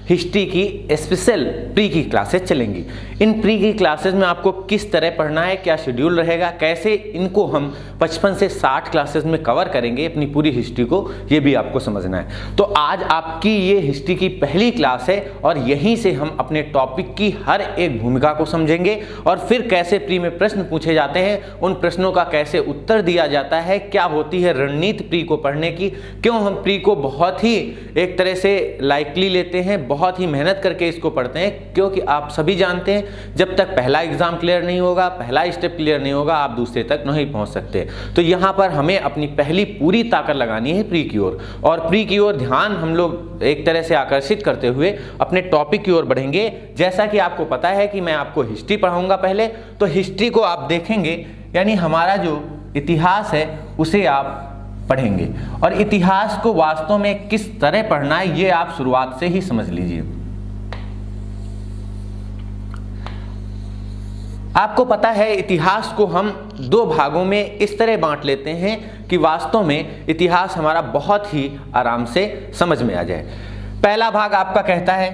History की special pre की classes चलेंगी। इन प्री की क्लासेस में आपको किस तरह पढ़ना है, क्या शेड्यूल रहेगा, कैसे इनको हम 55 से 60 क्लासेस में कवर करेंगे अपनी पूरी हिस्ट्री को, ये भी आपको समझना है। तो आज आपकी ये हिस्ट्री की पहली क्लास है और यहीं से हम अपने टॉपिक की हर एक भूमिका को समझेंगे और फिर कैसे प्री में प्रश्न पूछे जाते हैं, उन प्रश्नों का कैसे उत्तर दिया जाता है, क्या होती है रणनीति प्री को पढ़ने की, क्यों हम प्री को बहुत ही एक तरह से लाइकली लेते हैं, बहुत ही मेहनत करके इसको पढ़ते हैं, क्योंकि आप सभी जानते हैं जब तक पहला एग्जाम क्लियर नहीं होगा, पहला स्टेप क्लियर नहीं होगा, आप दूसरे तक नहीं पहुंच सकते। तो यहाँ पर हमें अपनी पहली पूरी ताकत लगानी है प्री की ओर, और प्री की ओर ध्यान हम लोग एक तरह से आकर्षित करते हुए अपने टॉपिक की ओर बढ़ेंगे। जैसा कि आपको पता है कि मैं आपको हिस्ट्री पढ़ाऊंगा पहले, तो हिस्ट्री को आप देखेंगे यानी हमारा जो इतिहास है उसे आप पढ़ेंगे, और इतिहास को वास्तव में किस तरह पढ़ना है ये आप शुरुआत से ही समझ लीजिए। आपको पता है इतिहास को हम दो भागों में इस तरह बांट लेते हैं कि वास्तव में इतिहास हमारा बहुत ही आराम से समझ में आ जाए। पहला भाग आपका कहता है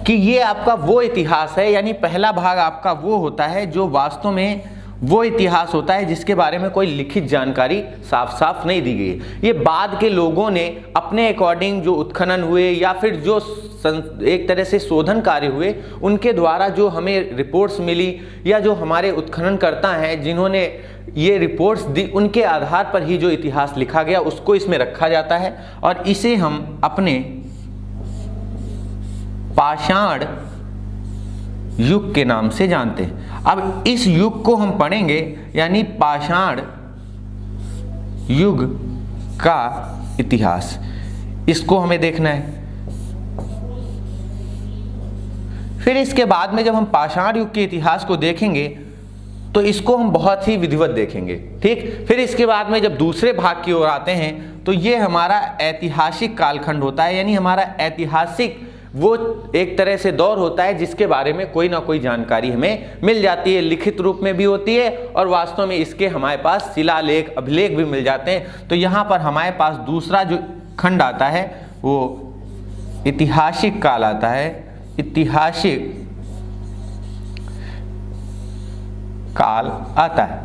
कि ये आपका वो इतिहास है, यानी पहला भाग आपका वो होता है जो वास्तव में वो इतिहास होता है जिसके बारे में कोई लिखित जानकारी साफ साफ नहीं दी गई। ये बाद के लोगों ने अपने अकॉर्डिंग जो उत्खनन हुए या फिर जो एक तरह से शोधन कार्य हुए उनके द्वारा जो हमें रिपोर्ट्स मिली, या जो हमारे उत्खननकर्ता हैं जिन्होंने ये रिपोर्ट्स दी, उनके आधार पर ही जो इतिहास लिखा गया उसको इसमें रखा जाता है, और इसे हम अपने पाषाण युग के नाम से जानते हैं। अब इस युग को हम पढ़ेंगे, यानी पाषाण युग का इतिहास, इसको हमें देखना है। फिर इसके बाद में जब हम पाषाण युग के इतिहास को देखेंगे तो इसको हम बहुत ही विधिवत देखेंगे, ठीक। फिर इसके बाद में जब दूसरे भाग की ओर आते हैं तो ये हमारा ऐतिहासिक कालखंड होता है, यानी हमारा ऐतिहासिक वो एक तरह से दौर होता है जिसके बारे में कोई ना कोई जानकारी हमें मिल जाती है, लिखित रूप में भी होती है और वास्तव में इसके हमारे पास शिलालेख अभिलेख भी मिल जाते हैं। तो यहाँ पर हमारे पास दूसरा जो खंड आता है वो ऐतिहासिक काल आता है, ऐतिहासिक काल आता है।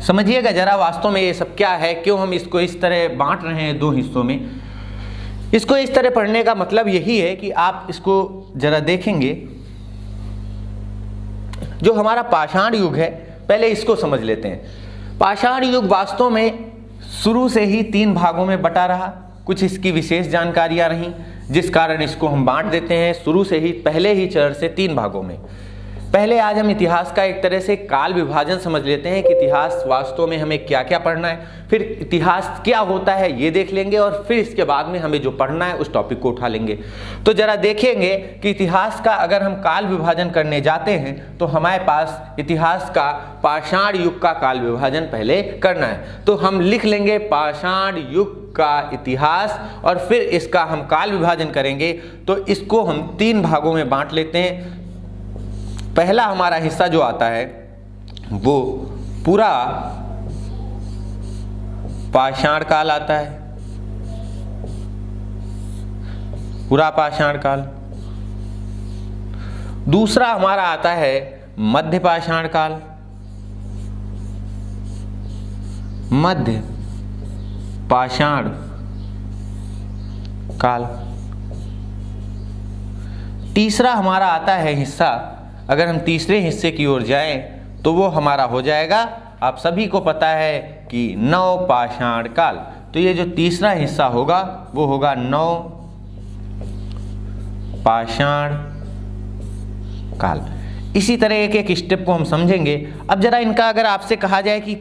समझिएगा जरा वास्तव में ये सब क्या है, क्यों हम इसको इस तरह बांट रहे हैं दो हिस्सों में। इसको इस तरह पढ़ने का मतलब यही है कि आप इसको जरा देखेंगे, जो हमारा पाषाण युग है पहले इसको समझ लेते हैं। पाषाण युग वास्तव में शुरू से ही 3 भागों में बटा रहा, कुछ इसकी विशेष जानकारियां रहीं जिस कारण इसको हम बांट देते हैं शुरू से ही, पहले ही चरण से 3 भागों में। पहले आज हम इतिहास का एक तरह से काल विभाजन समझ लेते हैं कि इतिहास वास्तव में हमें क्या क्या पढ़ना है, फिर इतिहास क्या होता है ये देख लेंगे, और फिर इसके बाद में हमें जो पढ़ना है उस टॉपिक को उठा लेंगे। तो जरा देखेंगे कि इतिहास का अगर हम काल विभाजन करने जाते हैं तो हमारे पास इतिहास का पाषाण युग का काल विभाजन पहले करना है। तो हम लिख लेंगे पाषाण युग का इतिहास और फिर इसका हम काल विभाजन करेंगे। तो इसको हम 3 भागों में बांट लेते हैं। पहला हमारा हिस्सा जो आता है वो पूरा पाषाण काल आता है, पूरा पाषाण काल। दूसरा हमारा आता है मध्य पाषाण काल, मध्य पाषाण काल। तीसरा हमारा आता है हिस्सा, अगर हम तीसरे हिस्से की ओर जाएं तो वो हमारा हो जाएगा, आप सभी को पता है कि नव पाषाण काल। तो ये जो तीसरा हिस्सा होगा वो होगा नव पाषाण काल। इसी तरह एक एक स्टेप को हम समझेंगे। अब जरा इनका अगर आपसे कहा जाए कि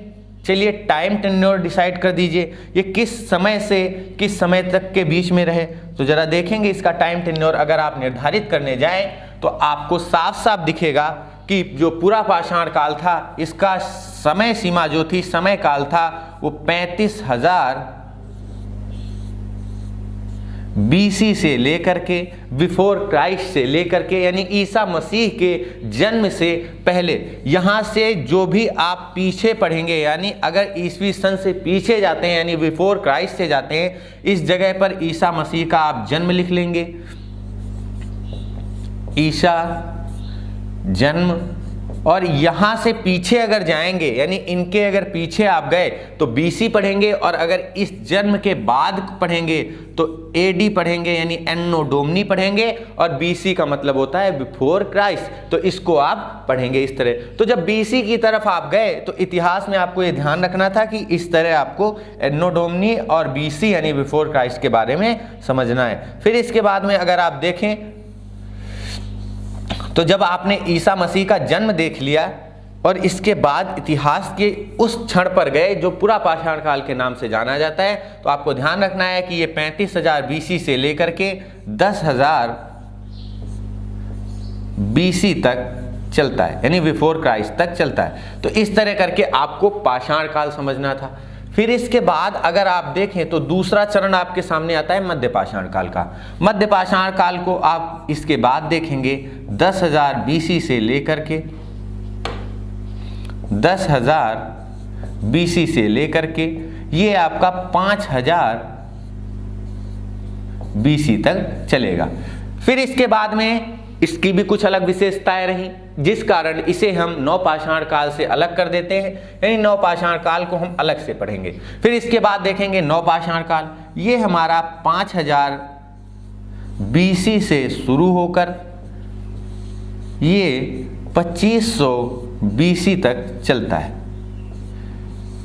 चलिए टाइम टेन्योर डिसाइड कर दीजिए, ये किस समय से किस समय तक के बीच में रहे, तो जरा देखेंगे इसका टाइम टेन्योर अगर आप निर्धारित करने जाएं तो आपको साफ साफ दिखेगा कि जो पूरा पाषाण काल था इसका समय सीमा जो थी, समय काल था वो 35,000 BC से लेकर के, बिफोर क्राइस्ट से लेकर के, यानी ईसा मसीह के जन्म से पहले, यहाँ से जो भी आप पीछे पढ़ेंगे, यानी अगर ईसवी सन से पीछे जाते हैं यानी बिफोर क्राइस्ट से जाते हैं, इस जगह पर ईसा मसीह का आप जन्म लिख लेंगे, ईसा जन्म। और यहाँ से पीछे अगर जाएंगे, यानी इनके अगर पीछे आप गए तो BC पढ़ेंगे, और अगर इस जन्म के बाद पढ़ेंगे तो AD पढ़ेंगे, यानी एन्नो डोमिनी पढ़ेंगे, और BC का मतलब होता है बिफोर क्राइस्ट, तो इसको आप पढ़ेंगे इस तरह। तो जब BC की तरफ आप गए तो इतिहास में आपको ये ध्यान रखना था कि इस तरह आपको एन्नो डोमिनी और BC यानी बिफोर क्राइस्ट के बारे में समझना है। फिर इसके बाद में अगर आप देखें तो जब आपने ईसा मसीह का जन्म देख लिया और इसके बाद इतिहास के उस क्षण पर गए जो पूरा पाषाण काल के नाम से जाना जाता है, तो आपको ध्यान रखना है कि ये 35,000 BC से लेकर के 10,000 BC तक चलता है, यानी बिफोर क्राइस्ट तक चलता है। तो इस तरह करके आपको पाषाण काल समझना था। फिर इसके बाद अगर आप देखें तो दूसरा चरण आपके सामने आता है मध्य पाषाण काल का। मध्य पाषाण काल को आप इसके बाद देखेंगे 10,000 BC से लेकर के 10,000 BC से लेकर के ये आपका 5,000 BC तक चलेगा। फिर इसके बाद में इसकी भी कुछ अलग विशेषताएं रही, जिस कारण इसे हम नवपाषाण काल से अलग कर देते हैं, यानी नवपाषाण काल को हम अलग से पढ़ेंगे। फिर इसके बाद देखेंगे नवपाषाण काल, ये हमारा 5,000 BC से शुरू होकर ये 2500 BC तक चलता है,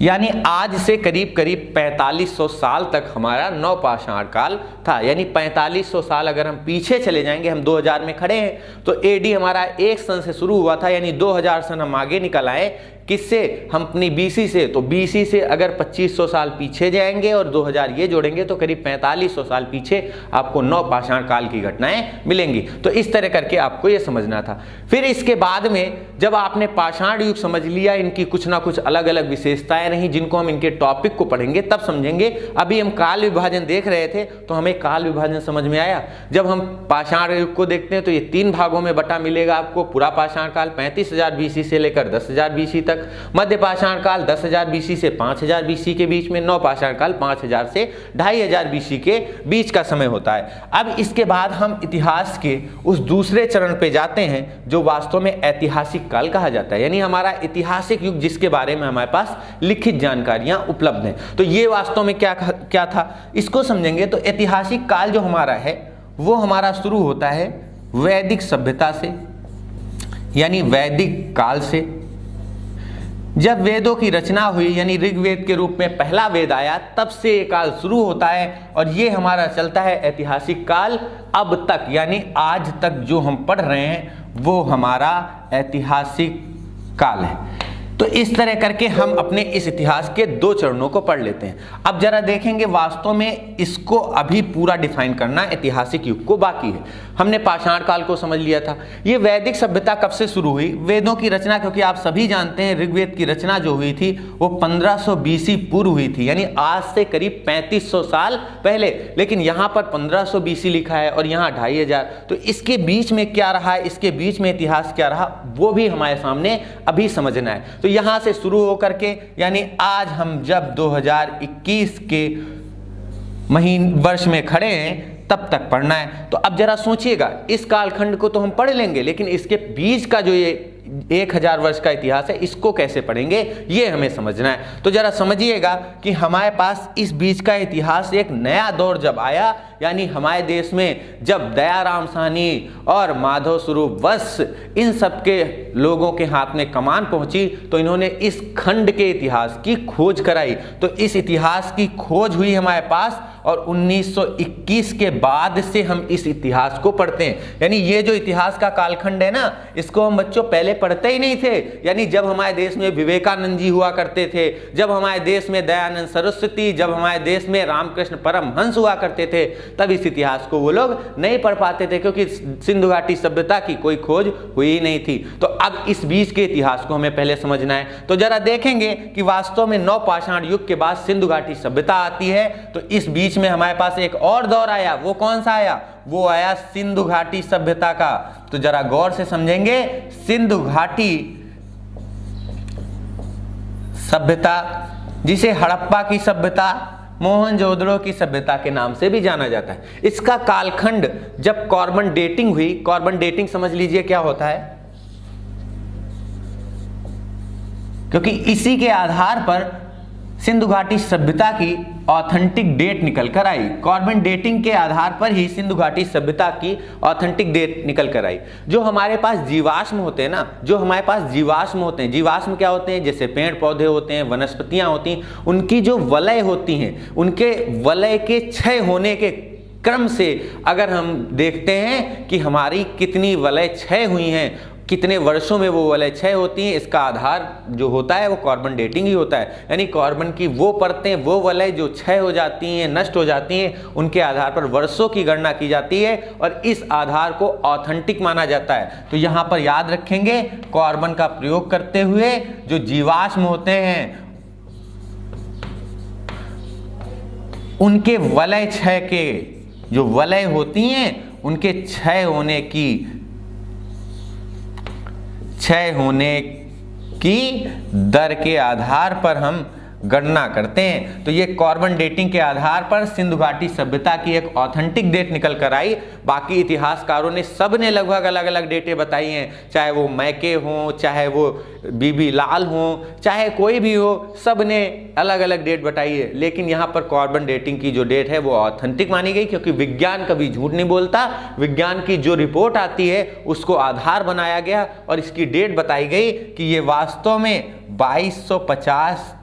यानी आज से करीब करीब 4500 साल तक हमारा नवपाषाण काल था। यानी 4500 साल अगर हम पीछे चले जाएंगे, हम 2000 में खड़े हैं तो AD हमारा 1 सन से शुरू हुआ था, यानी 2000 सन हम आगे निकल आए। किससे? हम अपनी BC से। तो BC से अगर 2500 साल पीछे जाएंगे और 2000 ये जोड़ेंगे तो करीब 4500 साल पीछे आपको नवपाषाण काल की घटनाएं मिलेंगी। तो इस तरह करके आपको ये समझना था। फिर इसके बाद में जब आपने पाषाण युग समझ लिया, इनकी कुछ ना कुछ अलग अलग विशेषताएं रही जिनको हम इनके टॉपिक को पढ़ेंगे तब समझेंगे। अभी हम काल विभाजन देख रहे थे तो हमें काल विभाजन समझ में आया। जब हम पाषाण युग को देखते हैं तो ये 3 भागों में बटा मिलेगा आपको। पूरा पाषाण काल 35,000 BC से लेकर 10,000 BC तक, मध्य पाषाण काल 10,000 BC से 5,000 BC के बीच में, नवपाषाण काल 5,000 से 2,500 BC के बीच का समय होता है। अब इसके बाद हम इतिहास के उस दूसरे चरण पे जाते हैं जो वास्तव में ऐतिहासिक काल कहा जाता है, यानी हमारा ऐतिहासिक युग जिसके बारे में हमारे पास लिखित जानकारियां उपलब्ध हैं। तो ये वास्तव में क्या था इसको समझेंगे। तो ऐतिहासिक काल जो हमारा है वो हमारा शुरू होता है वैदिक सभ्यता से, यानी वैदिक काल से। जब वेदों की रचना हुई, यानी ऋग्वेद के रूप में पहला वेद आया, तब से ये काल शुरू होता है और ये हमारा चलता है ऐतिहासिक काल अब तक, यानी आज तक जो हम पढ़ रहे हैं वो हमारा ऐतिहासिक काल है। तो इस तरह करके हम अपने इस इतिहास के 2 चरणों को पढ़ लेते हैं। अब जरा देखेंगे वास्तव में इसको अभी पूरा डिफाइन करना ऐतिहासिक युग को बाकी है। हमने पाषाण काल को समझ लिया था। ये वैदिक सभ्यता कब से शुरू हुई? वेदों की रचना, क्योंकि आप सभी जानते हैं ऋग्वेद की रचना जो हुई थी वो 1500 BC पूर्व हुई थी, यानी आज से करीब 3500 साल पहले। लेकिन यहाँ पर 1500 BC लिखा है और यहाँ 2,500। तो इसके बीच में क्या रहा है, इसके बीच में इतिहास क्या रहा, वो भी हमारे सामने अभी समझना है। तो यहां से शुरू होकर के, यानी आज हम जब 2021 के वर्ष में खड़े हैं तब तक पढ़ना है। तो अब जरा सोचिएगा, इस कालखंड को तो हम पढ़ लेंगे, लेकिन इसके बीच का जो ये 1000 वर्ष का इतिहास है इसको कैसे पढ़ेंगे ये हमें समझना है। तो जरा समझिएगा कि हमारे पास इस बीच का इतिहास एक नया दौर जब आया, यानी हमारे देश में जब दयाराम साहनी और माधव स्वरूप वत्स इन सब के लोगों के हाथ में कमान पहुंची तो इन्होंने इस खंड के इतिहास की खोज कराई। तो इस इतिहास की खोज हुई हमारे पास और 1921 के बाद से हम इस इतिहास को पढ़ते हैं। यानी ये जो इतिहास का कालखंड है ना, इसको हम बच्चों पहले पढ़ते ही नहीं थे। यानी जब हमारे देश में विवेकानंद जी हुआ करते थे, जब हमारे देश में दयानंद सरस्वती, जब हमारे देश में रामकृष्ण परमहंस हुआ करते थे, तब इस इतिहास को वो लोग नहीं पढ़ पाते थे, क्योंकि सिंधु घाटी सभ्यता की कोई खोज हुई ही नहीं थी। तो अब इस बीच के इतिहास को हमें पहले समझना है। तो जरा देखेंगे कि वास्तव में नवपाषाण युग के बाद सिंधु घाटी सभ्यता आती है, तो इस बीच में हमारे पास एक और दौर आया। वो कौन सा आया? वो आया सिंधु घाटी सभ्यता का। तो जरा गौर से समझेंगे, सिंधु घाटी सभ्यता, जिसे हड़प्पा की सभ्यता, मोहनजोदड़ो की सभ्यता के नाम से भी जाना जाता है। इसका कालखंड जब कार्बन डेटिंग हुई, कार्बन डेटिंग समझ लीजिए क्या होता है, क्योंकि इसी के आधार पर सिंधु घाटी सभ्यता की ऑथेंटिक डेट निकल कर आई। कार्बन डेटिंग के आधार पर ही सिंधु घाटी सभ्यता की ऑथेंटिक डेट निकल कर आई। जो हमारे पास जीवाश्म होते हैं ना, जो हमारे पास जीवाश्म होते हैं, जीवाश्म क्या होते हैं? जैसे पेड़ पौधे होते हैं, वनस्पतियां होती हैं, उनकी जो वलय होती हैं, उनके वलय के क्षय होने के क्रम से अगर हम देखते हैं कि हमारी कितनी वलय क्षय हुई हैं, कितने वर्षों में वो वलय क्षय होती हैं, इसका आधार जो होता है वो कार्बन डेटिंग ही होता है। यानी कार्बन की वो परतें, वो वलय जो क्षय हो जाती हैं, नष्ट हो जाती हैं, उनके आधार पर वर्षों की गणना की जाती है और इस आधार को ऑथेंटिक माना जाता है। तो यहाँ पर याद रखेंगे, कार्बन का प्रयोग करते हुए जो जीवाश्म होते हैं उनके वलय क्षय के, जो वलय होती हैं उनके क्षय होने की दर के आधार पर हम गणना करते हैं। तो ये कार्बन डेटिंग के आधार पर सिंधु घाटी सभ्यता की एक ऑथेंटिक डेट निकल कर आई। बाकी इतिहासकारों ने सब ने लगभग अलग अलग डेटें बताई हैं, चाहे वो मैके हों, चाहे वो बीबी लाल हों, चाहे कोई भी हो, सब ने अलग अलग डेट बताई है। लेकिन यहाँ पर कार्बन डेटिंग की जो डेट है वो ऑथेंटिक मानी गई, क्योंकि विज्ञान कभी झूठ नहीं बोलता। विज्ञान की जो रिपोर्ट आती है उसको आधार बनाया गया और इसकी डेट बताई गई कि ये वास्तव में 2250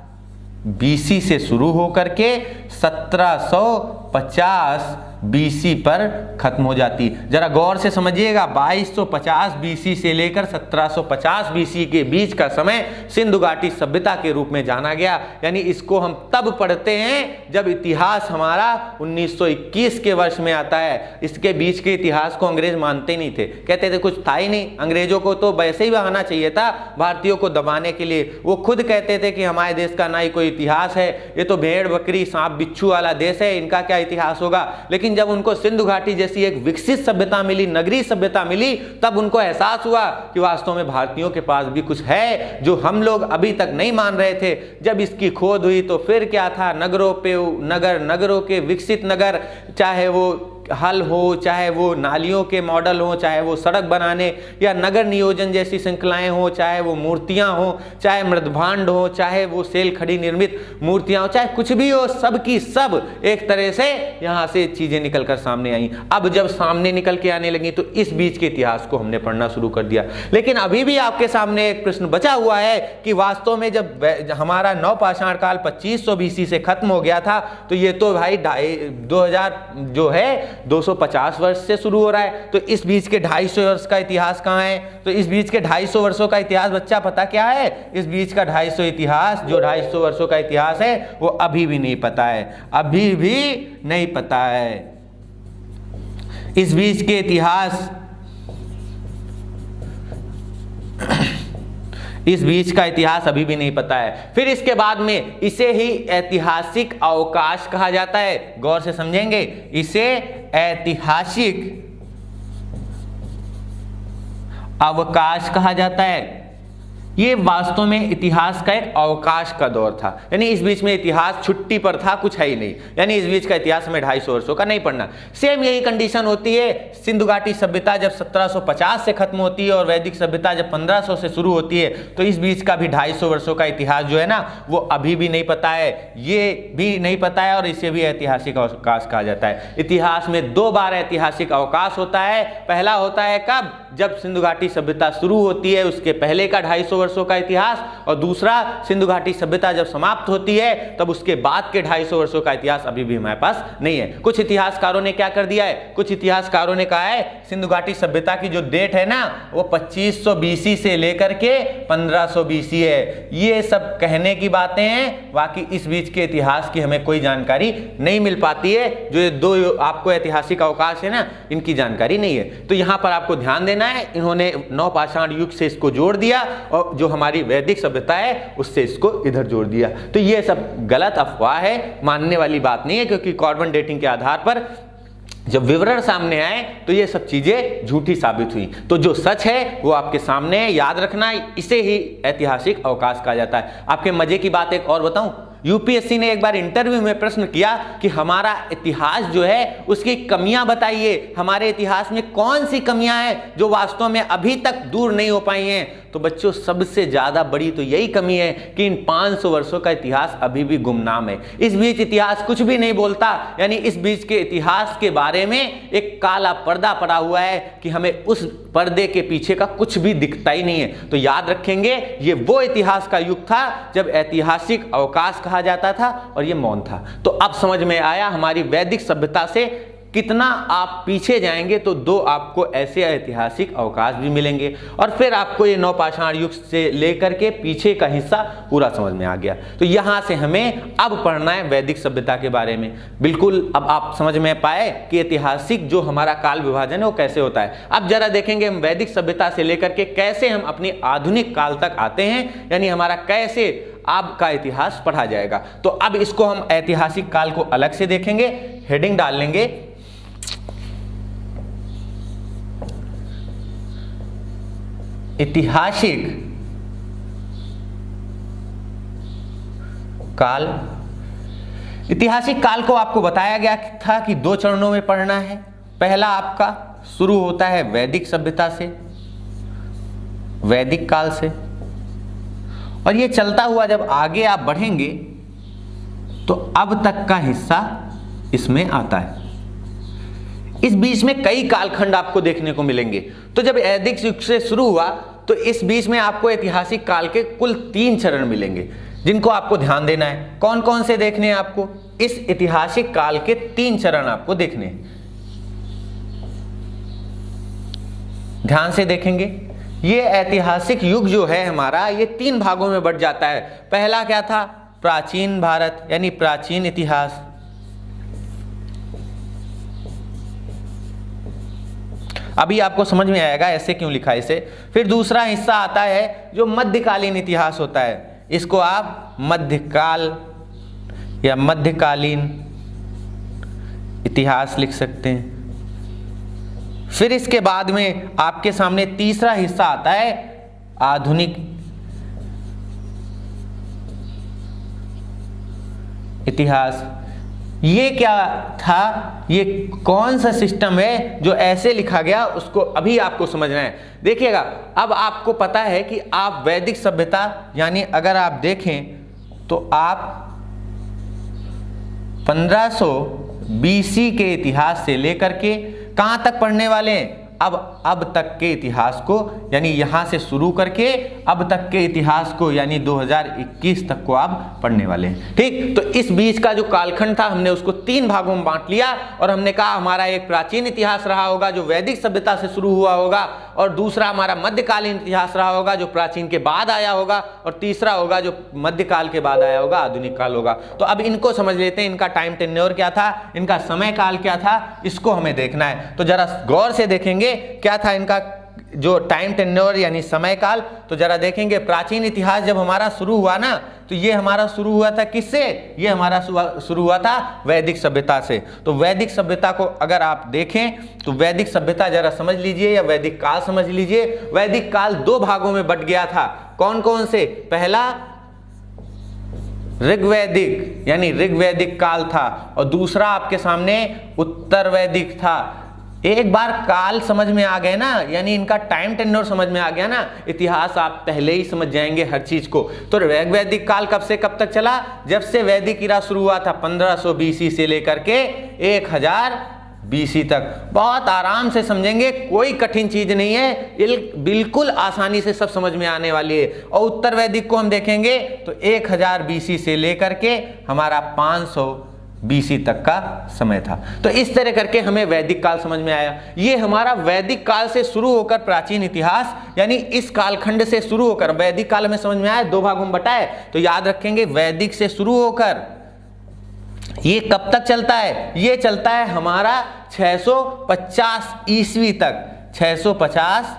बीसी से शुरू होकर के 1750 बीसी पर खत्म हो जाती। जरा गौर से समझिएगा, 2250 बीसी से लेकर 1750 बीसी के बीच का समय सिंधु घाटी सभ्यता के रूप में जाना गया। यानी इसको हम तब पढ़ते हैं जब इतिहास हमारा 1921 के वर्ष में आता है। इसके बीच के इतिहास को अंग्रेज मानते नहीं थे, कहते थे कुछ था ही नहीं। अंग्रेजों को तो वैसे ही बहाना चाहिए था भारतीयों को दबाने के लिए। वो खुद कहते थे कि हमारे देश का ना ही कोई इतिहास है, ये तो भेड़ बकरी सांप बिच्छू वाला देश है, इनका क्या इतिहास होगा। लेकिन जब उनको सिंधु घाटी जैसी एक विकसित सभ्यता मिली, नगरीय सभ्यता मिली, तब उनको एहसास हुआ कि वास्तव में भारतीयों के पास भी कुछ है जो हम लोग अभी तक नहीं मान रहे थे। जब इसकी खोज हुई तो फिर क्या था, नगरों पे नगर, नगरों के विकसित नगर, चाहे वो हल हो, चाहे वो नालियों के मॉडल हो, चाहे वो सड़क बनाने या नगर नियोजन जैसी श्रृंखलाएं हो, चाहे वो मूर्तियां हो, चाहे मृदभांड हो, चाहे वो सेल खड़ी निर्मित मूर्तियां हो, चाहे कुछ भी हो, सब की सब एक तरह से यहां से चीजें निकल कर सामने आई। अब जब सामने निकल के आने लगी तो इस बीच के इतिहास को हमने पढ़ना शुरू कर दिया। लेकिन अभी भी आपके सामने एक प्रश्न बचा हुआ है कि वास्तव में जब हमारा नवपाषाण काल 2500 बीसी से खत्म हो गया था, तो ये तो भाई 2000 जो है 250 वर्ष से शुरू हो रहा है। तो इस बीच के 250 वर्ष का इतिहास कहाँ है? तो इस बीच के 250 वर्षों का इतिहास बच्चा पता क्या है? इस बीच का 250 इतिहास, जो 250 वर्षों का इतिहास है, वो अभी भी नहीं पता है, अभी भी नहीं पता है। इस बीच के इतिहास, इस बीच का इतिहास अभी भी नहीं पता है। फिर इसके बाद में इसे ही ऐतिहासिक अवकाश कहा जाता है। गौर से समझेंगे, इसे ऐतिहासिक अवकाश कहा जाता है। ये वास्तव में इतिहास का एक अवकाश का दौर था, यानी इस बीच में इतिहास छुट्टी पर था, कुछ है ही नहीं। यानी इस बीच का इतिहास हमें 250 वर्षों का नहीं पढ़ना। सेम यही कंडीशन होती है, सिंधु घाटी सभ्यता जब 1750 से खत्म होती है और वैदिक सभ्यता जब 1500 से शुरू होती है, तो इस बीच का भी 250 वर्षों का इतिहास जो है ना, वो अभी भी नहीं पता है, ये भी नहीं पता है, और इसे भी ऐतिहासिक अवकाश कहा जाता है। इतिहास में 2 बार ऐतिहासिक अवकाश होता है। पहला होता है कब? जब सिंधु घाटी सभ्यता शुरू होती है उसके पहले का 250 वर्षों का इतिहास, और दूसरा सिंधु घाटी सभ्यता जब समाप्त होती है तब उसके बाद के 250 वर्षों का इतिहास अभी भी हमारे पास नहीं है। कुछ इतिहासकारों ने क्या कर दिया है, कुछ इतिहासकारों ने कहा है सिंधु घाटी सभ्यता की जो डेट है ना वो 2500 बीसी से लेकर के 1500 बीसी है। ये सब कहने की बातें हैं, बाकी इस बीच के इतिहास की हमें कोई जानकारी नहीं मिल पाती है। जो ये दो आपको ऐतिहासिक अवकाश है ना इनकी जानकारी नहीं है। तो यहां पर आपको ध्यान देना है, इन्होंने नवपाषाण युग से इसको जोड़ दिया और जो हमारी वैदिक सभ्यता है उससे इसको इधर जोड़ दिया। तो ये सब गलत अफवाह है, मानने वाली बात नहीं है, क्योंकि कार्बन डेटिंग के आधार पर जब विवरण सामने आए तो ये सब चीजें झूठी साबित हुई। तो जो सच है वो आपके सामने है, याद रखना, इसे ही ऐतिहासिक अवकाश कहा जाता है। आपके मजे की बात एक और बताऊं, यूपीएससी ने एक बार इंटरव्यू में प्रश्न किया कि हमारा इतिहास जो है उसकी कमियां बताइए, हमारे इतिहास में कौन सी कमियां हैं जो वास्तव में अभी तक दूर नहीं हो पाई हैं। तो बच्चों सबसे ज्यादा बड़ी तो यही कमी है कि इन 500 वर्षों का इतिहास अभी भी गुमनाम है। इस बीच इतिहास कुछ भी नहीं बोलता, यानी इस बीच के इतिहास के बारे में एक काला पर्दा पड़ा हुआ है कि हमें उस पर्दे के पीछे का कुछ भी दिखता ही नहीं है। तो याद रखेंगे ये वो इतिहास का युग था जब ऐतिहासिक अवकाश कहा जाता था और ये मौन था। तो अब समझ में आया हमारी वैदिक सभ्यता से कितना आप पीछे जाएंगे तो दो आपको ऐसे ऐतिहासिक अवकाश भी मिलेंगे, और फिर आपको ये नवपाषाण युग से लेकर के पीछे का हिस्सा पूरा समझ में आ गया। तो यहां से हमें अब पढ़ना है वैदिक सभ्यता के बारे में। बिल्कुल अब आप समझ में पाए कि ऐतिहासिक जो हमारा काल विभाजन है वो कैसे होता है। अब जरा देखेंगे हम वैदिक सभ्यता से लेकर के कैसे हम अपनी आधुनिक काल तक आते हैं, यानी हमारा कैसे अब का इतिहास पढ़ा जाएगा। तो अब इसको हम ऐतिहासिक काल को अलग से देखेंगे, हेडिंग डाल लेंगे ऐतिहासिक काल। ऐतिहासिक काल को आपको बताया गया था कि दो चरणों में पढ़ना है। पहला आपका शुरू होता है वैदिक सभ्यता से, वैदिक काल से, और ये चलता हुआ जब आगे आप बढ़ेंगे तो अब तक का हिस्सा इसमें आता है। इस बीच में कई कालखंड आपको देखने को मिलेंगे। तो जब वैदिक युग से शुरू हुआ तो इस बीच में आपको ऐतिहासिक काल के कुल 3 चरण मिलेंगे जिनको आपको ध्यान देना है। कौन कौन से देखने हैं आपको? इस ऐतिहासिक काल के 3 चरण आपको देखने हैं, ध्यान से देखेंगे। ये ऐतिहासिक युग जो है हमारा ये 3 भागों में बंट जाता है। पहला क्या था? प्राचीन भारत यानी प्राचीन इतिहास। अभी आपको समझ में आएगा ऐसे क्यों लिखा इसे। फिर दूसरा हिस्सा आता है जो मध्यकालीन इतिहास होता है, इसको आप मध्यकाल या मध्यकालीन इतिहास लिख सकते हैं। फिर इसके बाद में आपके सामने तीसरा हिस्सा आता है आधुनिक इतिहास। ये क्या था, ये कौन सा सिस्टम है जो ऐसे लिखा गया, उसको अभी आपको समझना है। देखिएगा अब आपको पता है कि आप वैदिक सभ्यता यानी अगर आप देखें तो आप 1500 बीसी के इतिहास से लेकर के कहां तक पढ़ने वाले हैं? अब तक के इतिहास को, यानी यहां से शुरू करके अब तक के इतिहास को यानी 2021 तक को आप पढ़ने वाले हैं। ठीक, तो इस बीच का जो कालखंड था हमने उसको 3 भागों में बांट लिया और हमने कहा हमारा एक प्राचीन इतिहास रहा होगा जो वैदिक सभ्यता से शुरू हुआ होगा, और दूसरा हमारा मध्यकालीन इतिहास रहा होगा जो प्राचीन के बाद आया होगा, और तीसरा होगा जो मध्यकाल के बाद आया होगा, आधुनिक काल होगा। तो अब इनको समझ लेते हैं, इनका टाइम टेन्योर क्या था, इनका समय काल क्या था, इसको हमें देखना है। तो जरा गौर से देखेंगे क्या था इनका जो टाइम टेन्योर यानी समय काल। तो जरा देखेंगे प्राचीन इतिहास जब हमारा शुरू हुआ ना तो ये हमारा शुरू हुआ था किससे? ये हमारा शुरू हुआ था वैदिक सभ्यता से। तो वैदिक सभ्यता को अगर आप देखें तो वैदिक सभ्यता जरा समझ लीजिए या वैदिक काल समझ लीजिए। वैदिक काल 2 भागों में बंट गया था। कौन कौन से? पहला ऋग्वैदिक यानी ऋग्वैदिक काल था, और दूसरा आपके सामने उत्तर वैदिक था। एक बार काल समझ में आ गए ना, यानी इनका टाइम टेन्योर समझ में आ गया ना, इतिहास आप पहले ही समझ जाएंगे हर चीज को। तो वैदिक काल कब से कब तक चला? जब से वैदिक इरा शुरू हुआ था 1500 बीसी से लेकर के 1000 BC तक। बहुत आराम से समझेंगे, कोई कठिन चीज नहीं है, बिल्कुल आसानी से सब समझ में आने वाली है। और उत्तर वैदिक को हम देखेंगे तो 1000 BC से लेकर के हमारा 500 BC तक का समय था। तो इस तरह करके हमें वैदिक काल समझ में आया। ये हमारा वैदिक काल से शुरू होकर प्राचीन इतिहास, यानी इस कालखंड से शुरू होकर वैदिक काल में समझ में आया, 2 भागों में बटा है। तो याद रखेंगे वैदिक से शुरू होकर ये कब तक चलता है? ये चलता है हमारा 650 ईस्वी तक, 650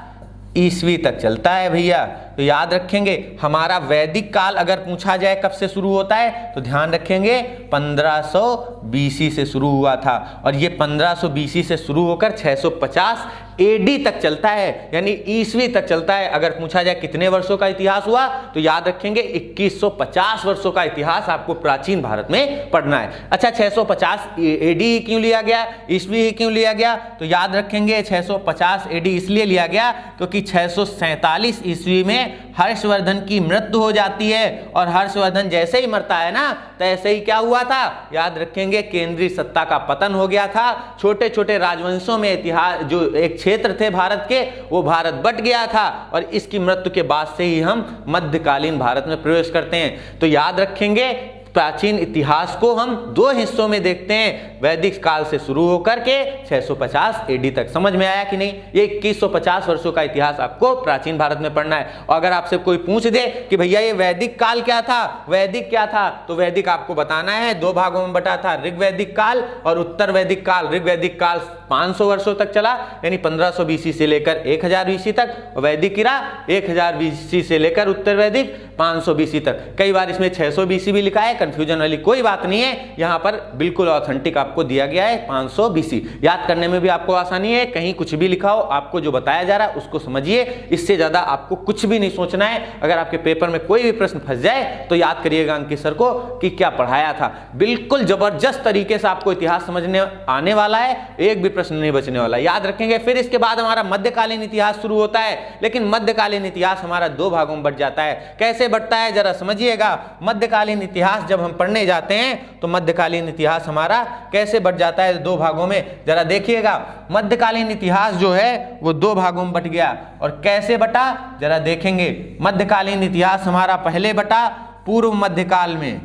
ईस्वी तक चलता है भैया। तो याद रखेंगे हमारा वैदिक काल अगर पूछा जाए कब से शुरू होता है तो ध्यान रखेंगे 1500 BC से शुरू हुआ था, और ये 1500 BC से शुरू होकर 650 AD तक चलता है, यानी ईस्वी तक चलता है। अगर पूछा जाए कितने वर्षों का इतिहास हुआ तो याद रखेंगे 2150 वर्षों का इतिहास आपको प्राचीन भारत में पढ़ना है। अच्छा, 650 AD क्यों लिया गया, ईस्वी क्यों लिया गया? तो याद रखेंगे 650 AD इसलिए लिया गया क्योंकि 647 ईस्वी में हर्षवर्धन की मृत्यु हो जाती है, और हर्षवर्धन जैसे ही मरता है ना तैसे ही क्या हुआ था? याद रखेंगे केंद्रीय सत्ता का पतन हो गया था। छोटे छोटे राजवंशों में इतिहास जो एक क्षेत्र थे भारत के, वो भारत बट गया था, और इसकी मृत्यु के बाद से ही हम मध्यकालीन भारत में प्रवेश करते हैं। तो याद रखेंगे प्राचीन इतिहास को हम 2 हिस्सों में देखते हैं, वैदिक काल से शुरू होकर के 650 AD तक। समझ में आया कि नहीं? ये 2150 वर्षों का इतिहास आपको प्राचीन भारत में पढ़ना है। और अगर आपसे कोई पूछ दे कि भैया ये वैदिक काल क्या था, वैदिक क्या था, तो वैदिक आपको बताना है 2 भागों में बटा था, ऋग्वैदिक काल और उत्तर वैदिक काल। ऋग्वैदिक काल 500 वर्षों तक चला, यानी 1500 BC से लेकर 1000 BC तक, और वैदिक किरा 1000 BC से लेकर उत्तर वैदिक 500 BC तक। कई बार इसमें 600 BC भी लिखा है, कंफ्यूजन वाली कोई बात नहीं है, यहां पर बिल्कुल ऑथेंटिक आपको दिया गया है 500 BC। याद करने में भी आपको आसानी है, कहीं कुछ भी लिखा हो, आपको जो बताया जा रहा है उसको समझिए, इससे ज्यादा आपको कुछ भी नहीं सोचना है। अगर आपके पेपर में कोई भी प्रश्न फंस जाए तो याद करिएगा अंकित सर को कि क्या पढ़ाया था। बिल्कुल जबरदस्त तरीके से आपको इतिहास समझने आने वाला है, एक भी प्रश्न नहीं बचने वाला, याद रखेंगे। फिर इसके बाद हमारा मध्यकालीन इतिहास शुरू होता है, लेकिन मध्यकालीन इतिहास हमारा 2 भागों में बट जाता है। कैसे बटता है जरा समझिएगा। मध्यकालीन इतिहास जब हम पढ़ने जाते हैं तो मध्यकालीन इतिहास हमारा कैसे बट जाता है 2 भागों में, जरा देखिएगा। मध्यकालीन इतिहास जो है वो 2 भागों में बट गया, और कैसे बटा जरा देखेंगे। मध्यकालीन इतिहास हमारा पहले बटा पूर्व मध्यकाल में,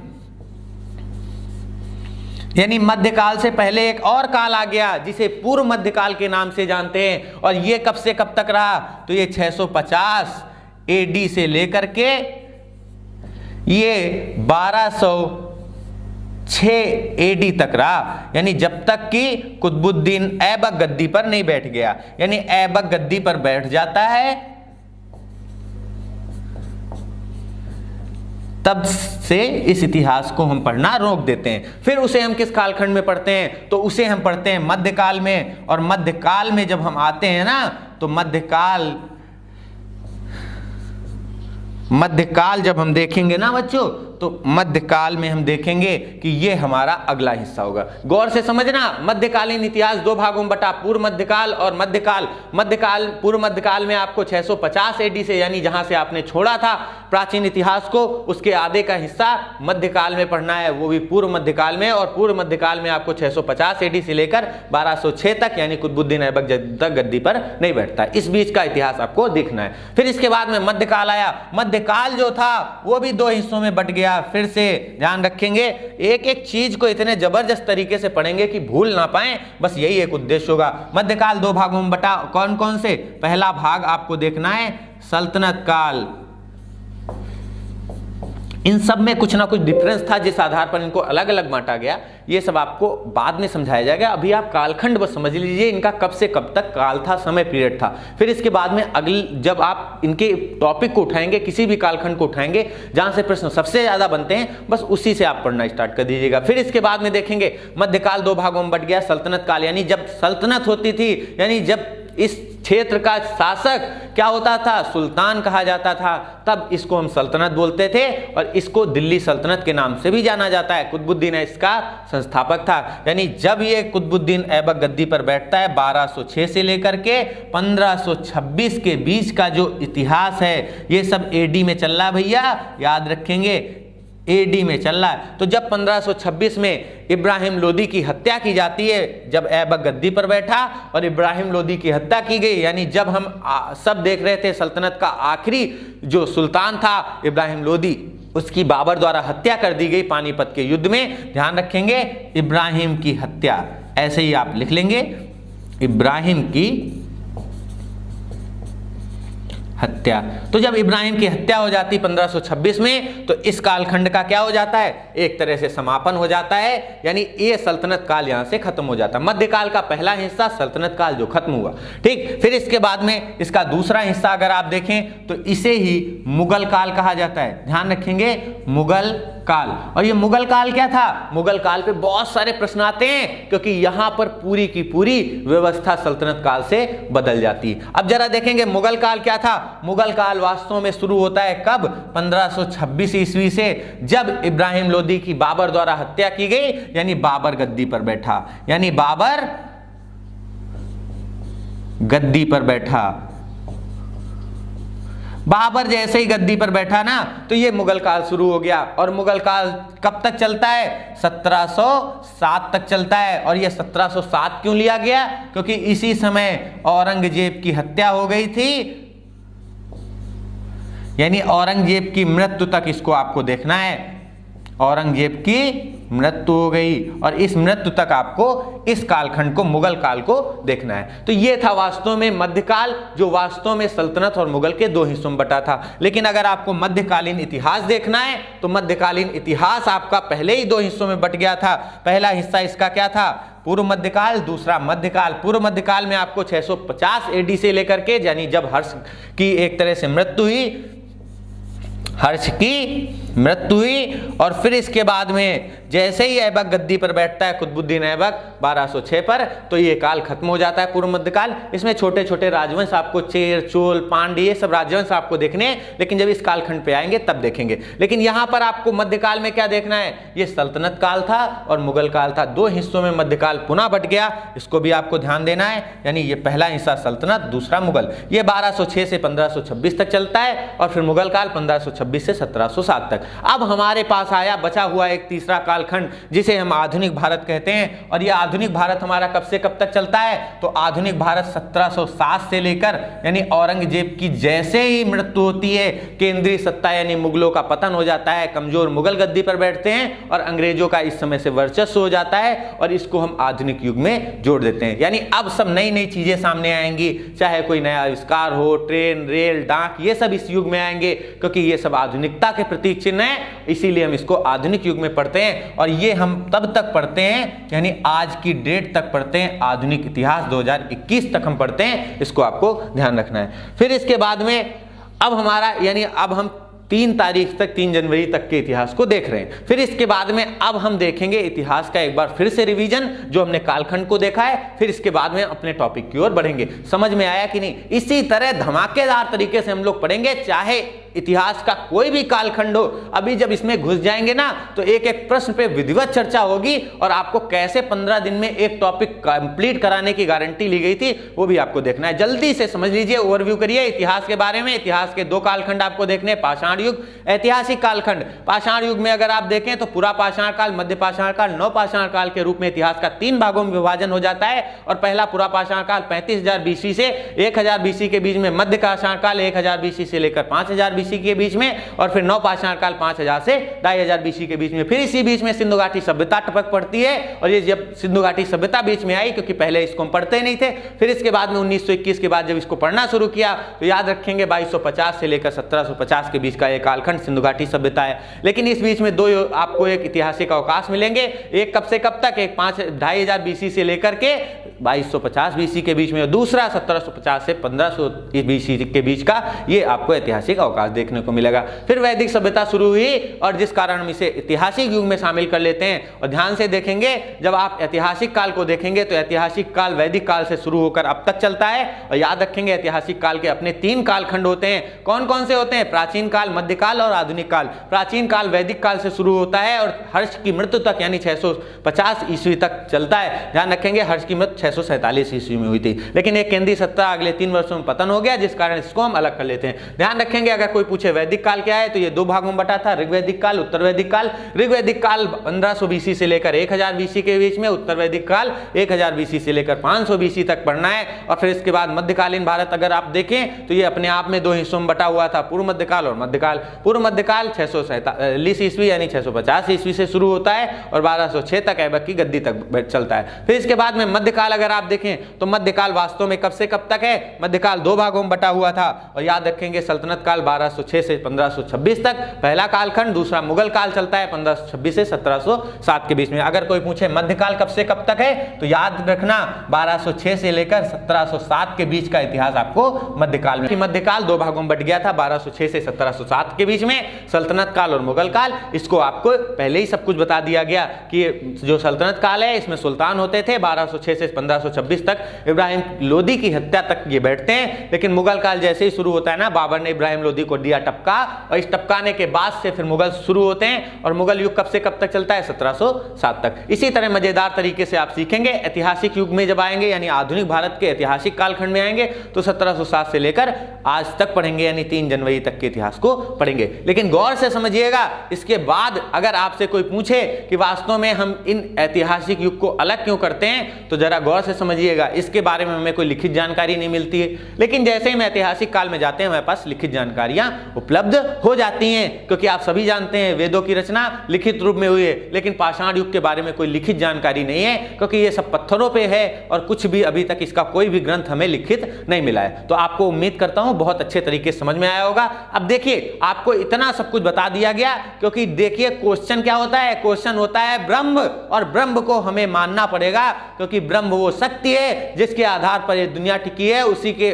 यानी मध्यकाल से पहले एक और काल आ गया जिसे पूर्व मध्यकाल के नाम से जानते हैं, और ये कब से कब तक रहा? तो ये 650 AD से लेकर के ये 1206 AD तक रहा, यानी जब तक कि कुतुबुद्दीन ऐबक गद्दी पर नहीं बैठ गया। यानी ऐबक गद्दी पर बैठ जाता है तब से इस इतिहास को हम पढ़ना रोक देते हैं। फिर उसे हम किस कालखंड में पढ़ते हैं? तो उसे हम पढ़ते हैं मध्यकाल में। और मध्यकाल में जब हम आते हैं ना तो मध्यकाल जब हम देखेंगे ना बच्चों, तो मध्यकाल में हम देखेंगे कि ये हमारा अगला हिस्सा होगा। गौर से समझना, मध्यकालीन इतिहास 2 भागों में बटा, पूर्व मध्यकाल और मध्यकाल। पूर्व मध्यकाल में आपको 650 AD से, यानी जहां से आपने छोड़ा था प्राचीन इतिहास को, उसके आधे का हिस्सा मध्यकाल में पढ़ना है, वो भी पूर्व मध्यकाल में। और पूर्व मध्यकाल में आपको 650 AD से लेकर 1206 तक, यानी कुतुबुद्दीन ऐबक तक गद्दी पर नहीं बैठता। इस बीच का इतिहास आपको देखना है। फिर इसके बाद में मध्यकाल आया। मध्यकाल जो था वो भी 2 हिस्सों में बट गया। फिर से ध्यान रखेंगे, एक एक चीज को इतने जबरदस्त तरीके से पढ़ेंगे कि भूल ना पाएं, बस यही एक उद्देश्य होगा। मध्यकाल 2 भागों में बटा। कौन कौन से? पहला भाग आपको देखना है सल्तनत काल। इन सब में कुछ ना कुछ डिफरेंस था जिस आधार पर इनको अलग अलग बांटा गया, ये सब आपको बाद में समझाया जाएगा। अभी आप कालखंड बस समझ लीजिए, इनका कब से कब तक काल था, समय पीरियड था। फिर इसके बाद में अगली जब आप इनके टॉपिक को उठाएंगे, किसी भी कालखंड को उठाएंगे जहां से प्रश्न सबसे ज्यादा बनते हैं, बस उसी से आप पढ़ना स्टार्ट कर दीजिएगा। फिर इसके बाद में देखेंगे मध्यकाल 2 भागों में बट गया। सल्तनत काल, यानी जब सल्तनत होती थी, यानी जब इस क्षेत्र का शासक क्या होता था? सुल्तान कहा जाता था, तब इसको हम सल्तनत बोलते थे। और इसको दिल्ली सल्तनत के नाम से भी जाना जाता है। कुतुबुद्दीन इसका संस्थापक था। यानी जब ये कुतुबुद्दीन ऐबक गद्दी पर बैठता है 1206 से लेकर के 1526 के बीच का जो इतिहास है, ये सब AD में चल रहा है भैया, याद रखेंगे। AD में चल रहा है। तो जब 1526 में इब्राहिम लोदी की हत्या की जाती है, जब ऐबक गद्दी पर बैठा और इब्राहिम लोदी की हत्या की गई, यानी जब हम सब देख रहे थे सल्तनत का आखिरी जो सुल्तान था इब्राहिम लोदी, उसकी बाबर द्वारा हत्या कर दी गई पानीपत के युद्ध में। ध्यान रखेंगे इब्राहिम की हत्या, ऐसे ही आप लिख लेंगे इब्राहिम की हत्या। तो जब इब्राहिम की हत्या हो जाती 1526 में, तो इस कालखंड का क्या हो जाता है, एक तरह से समापन हो जाता है, यानी ये सल्तनत काल यहां से खत्म हो जाता है। मध्यकाल का पहला हिस्सा सल्तनत काल जो खत्म हुआ, ठीक। फिर इसके बाद में इसका दूसरा हिस्सा अगर आप देखें तो इसे ही मुगल काल कहा जाता है। ध्यान रखेंगे मुगल काल। और ये मुगल काल क्या था, मुगल काल पे बहुत सारे प्रश्न आते हैं, क्योंकि यहां पर पूरी की पूरी व्यवस्था सल्तनत काल से बदल जाती है। अब जरा देखेंगे मुगल काल क्या था। मुगल काल वास्तव में शुरू होता है कब, 1526 ईस्वी से, जब इब्राहिम लोदी की बाबर द्वारा हत्या की गई, यानी बाबर गद्दी पर बैठा, यानी बाबर गद्दी पर बैठा। बाबर जैसे ही गद्दी पर बैठा ना, तो ये मुगल काल शुरू हो गया। और मुगल काल कब तक चलता है, 1707 तक चलता है। और ये 1707 क्यों लिया गया, क्योंकि इसी समय औरंगजेब की हत्या हो गई थी, यानी औरंगजेब की मृत्यु तक इसको आपको देखना है। औरंगजेब की मृत्यु हो गई और इस मृत्यु तक आपको इस कालखंड को, मुगल काल को देखना है। तो ये था वास्तव में मध्यकाल, जो वास्तव में सल्तनत और मुगल के दो हिस्सों में बटा था। लेकिन अगर आपको मध्यकालीन इतिहास देखना है तो मध्यकालीन इतिहास आपका पहले ही दो हिस्सों में बट गया था। पहला हिस्सा इसका क्या था, पूर्व मध्यकाल, दूसरा मध्यकाल। पूर्व मध्यकाल में आपको 650 AD से लेकर के, यानी जब हर्ष की एक तरह से मृत्यु हुई, हर्ष की मृत्यु हुई, और फिर इसके बाद में जैसे ही ऐबक गद्दी पर बैठता है, कुतुबुद्दीन ऐबक 1206 पर, तो ये काल खत्म हो जाता है पूर्व मध्यकाल। इसमें छोटे छोटे राजवंश आपको, चेर, चोल, पांड्य, ये सब राजवंश आपको देखने हैं, लेकिन जब इस कालखंड पे आएंगे तब देखेंगे। लेकिन यहाँ पर आपको मध्यकाल में क्या देखना है, ये सल्तनत काल था और मुगल काल था, दो हिस्सों में मध्यकाल पुनः बट गया, इसको भी आपको ध्यान देना है। यानी ये पहला हिस्सा सल्तनत, दूसरा मुगल। ये 1206 से 1526 तक चलता है और फिर मुगल काल 1526 से 1707 तक। अब हमारे पास आया बचा हुआ एक तीसरा कालखंड, जिसे हम आधुनिक भारत कहते हैं। और यह आधुनिक भारत हमारा कब से कब तक चलता है, तो आधुनिक भारत 1707 से लेकर, यानी औरंगजेब की जैसे ही मृत्यु होती है, केंद्रीय सत्ता यानी मुगलों का पतन हो जाता है, कमजोर मुगल गद्दी पर बैठते हैं और अंग्रेजों का इस समय से वर्चस्व हो जाता है, और इसको हम आधुनिक युग में जोड़ देते हैं। यानी अब सब नई नई चीजें सामने आएंगी, चाहे कोई नया आविष्कार हो, ट्रेन, रेल, डाक, ये सब इस युग में आएंगे, क्योंकि ये सब आधुनिकता के प्रतीक चिन्ह है, इसीलिए हम इसको आधुनिक युग में पढ़ते हैं। और ये हम तब तक पढ़ते हैं, यानी आज की डेट तक पढ़ते हैं, आधुनिक इतिहास 2021 तक हम पढ़ते हैं, इसको आपको ध्यान रखना है। फिर इसके बाद में अब हमारा, यानी अब हम 3 तारीख तक, 3 जनवरी तक के इतिहास को देख रहे हैं। फिर इसके बाद में अब हम देखेंगे इतिहास का एक बार फिर से रिवीजन, जो हमने कालखंड को देखा है। फिर इसके बाद में अपने टॉपिक की ओर बढ़ेंगे। समझ में आया कि नहीं? इसी तरह धमाकेदार तरीके से हम लोग पढ़ेंगे, चाहे इतिहास का कोई भी कालखंड हो। अभी जब इसमें घुस जाएंगे ना, तो एक एक प्रश्न पे विधिवत चर्चा होगी, और आपको कैसे 15 दिन में एक टॉपिक कंप्लीट कराने की गारंटी ली गई थी, वो भी आपको देखना है। जल्दी से समझ लीजिए, ओवरव्यू करिए इतिहास के बारे में। इतिहास के 2 कालखंड आपको देखने, पाषाण युग, ऐतिहासिक कालखंड। पाषाण युग में अगर आप देखें तो पूरा पाषाण काल, मध्य पाषाण काल, नव पाषाण काल के रूप में इतिहास का 3 भागों में विभाजन हो जाता है। और पहला पूरा पाषाण काल 35,000 BC से 1000 BC के बीच में, मध्य पाषाण काल 1000 BC से लेकर 5000 BC के बीच में, और फिर नव पाषाण काल 5000 से 2500 BC के बीच में। फिर इसी बीच में सिंधु घाटी सभ्यता टपक पड़ती है, और ये जब सिंधु घाटी सभ्यता बीच में आई, क्योंकि पहले इसको हम पढ़ते नहीं थे। फिर इसके बाद में 1921 के बाद जब इसको पढ़ना शुरू किया, तो याद रखेंगे 2250 से लेकर 1750 के बीच का एक कालखंड सिंधु घाटी सभ्यता है। लेकिन इस बीच में 2 आपको एक ऐतिहासिक अवकाश मिलेंगे, एक कब से कब तक, एक 2500 BC से लेकर के 2250 BC के बीच में, दूसरा 1750 से 1500 BC के बीच का ये आपको ऐतिहासिक अवकाश देखने को मिलेगा। फिर वैदिक सभ्यता शुरू हुई, और जिस कारण हम इसे ऐतिहासिक युग में शामिल कर लेते हैं। और ध्यान से देखेंगे, जब आप ऐतिहासिक काल को देखेंगे तो ऐतिहासिक काल वैदिक काल से शुरू होकर अब तक चलता है। और याद रखेंगे ऐतिहासिक काल के अपने 3 कालखंड होते हैं। कौन कौन से होते हैं? प्राचीन काल, मध्यकाल और आधुनिक काल। प्राचीन काल वैदिक काल से शुरू होता है और हर्ष की मृत्यु तक, यानी 650 ईस्वी तक चलता है। ध्यान रखेंगे, हर्ष की मृत्यु 647 ईस्वी में हुई थी, लेकिन एक केंद्रीय सत्ता अगले 3 वर्षों में पतन हो गया, जिस कारण इसको हम अलग कर लेते हैं। ध्यान रखेंगे अगर कोई पूछे वैदिक काल क्या है तो ये 2 भागों में बटा था, ऋग्वैदिक काल, उत्तर वैदिक काल। ऋग्वैदिक काल 1500 बीसी से लेकर 1000 बीसी के बीच में, उत्तर वैदिक काल 1000 बीसी से लेकर 500 बीसी तक पढ़ना है। और फिर इसके बाद मध्यकालीन भारत अगर आप देखें तो ये अपने आप में 2 हिस्सों में बटा हुआ था, पूर्व मध्यकाल और मध्यकाल। पूर्व मध्यकाल 647 ईस्वी यानी 650 ईस्वी से शुरू होता है और 1206 तक ऐबक की गद्दी तक चलता है। फिर इसके बाद में मध्यकाल अगर आप देखें तो मध्यकाल वास्तव में कब से कब तक है? मध्यकाल 2 भागों में बटा हुआ था। और याद रखेंगे सल्तनत काल 1206 से 1526 तक पहला कालखंड, दूसरा मुगल काल चलता है 1526 से 1707 के बीच में। अगर कोई पूछे मध्यकाल कब से कब तक है तो याद रखना 1206 से लेकर 1707 के बीच का इतिहास आपको मध्यकाल में। मध्यकाल 2 भागों में बट गया था 1206 से 1707 के बीच में, सल्तनत काल और मुगल काल। इसको आपको पहले ही सब कुछ बता दिया गया कि जो सल्तनत काल है इसमें सुल्तान होते थे 1206 से 1526 तक, इब्राहिम लोदी की हत्या तक ये बैठते हैं। लेकिन मुगल काल जैसे ही शुरू होता है ना, बाबर ने इब्राहिम लोदी को दिया टपका और इस टपकाने के बाद से फिर मुगल शुरू होते हैं और मुगल युग कब से कब तक चलता है? 1707 तक। इसी तरह मजेदार तरीके से आप सीखेंगे ऐतिहासिक युग में जब आएंगे यानी आधुनिक भारत के ऐतिहासिक कालखंड में आएंगे तो 1707 से लेकर आज तक पढ़ेंगे यानी 3 जनवरी तक के इतिहास को पढ़ेंगे। लेकिन गौर से समझिएगा, इसके बाद अगर आपसे कोई पूछे कि वास्तव में हम इन ऐतिहासिक युग को अलग क्यों करते हैं तो जरा गौर से समझिएगा, इसके बारे में हमें कोई लिखित जानकारी नहीं मिलती है। लेकिन जैसे ही हम ऐतिहासिक काल में जाते हैं हमारे पास लिखित जानकारियां उपलब्ध हो जाती हैं, क्योंकि आप सभी जानते हैं वेदों की रचना लिखित रूप में हुई है। लेकिन पाषाण युग के बारे में कोई लिखित जानकारी नहीं है, क्योंकि ये सब पत्थरों पे है और कुछ भी अभी तक इसका कोई भी ग्रंथ हमें लिखित नहीं मिला है। तो आपको उम्मीद करता हूं बहुत अच्छे तरीके से समझ में आया होगा। अब देखिए आपको इतना सब कुछ बता दिया गया, क्योंकि देखिए क्वेश्चन क्या होता है? क्वेश्चन होता है ब्रह्म, और ब्रह्म को हमें मानना पड़ेगा, क्योंकि ब्रह्म वो शक्ति है जिसके आधार पर ये दुनिया टिकी है। उसी के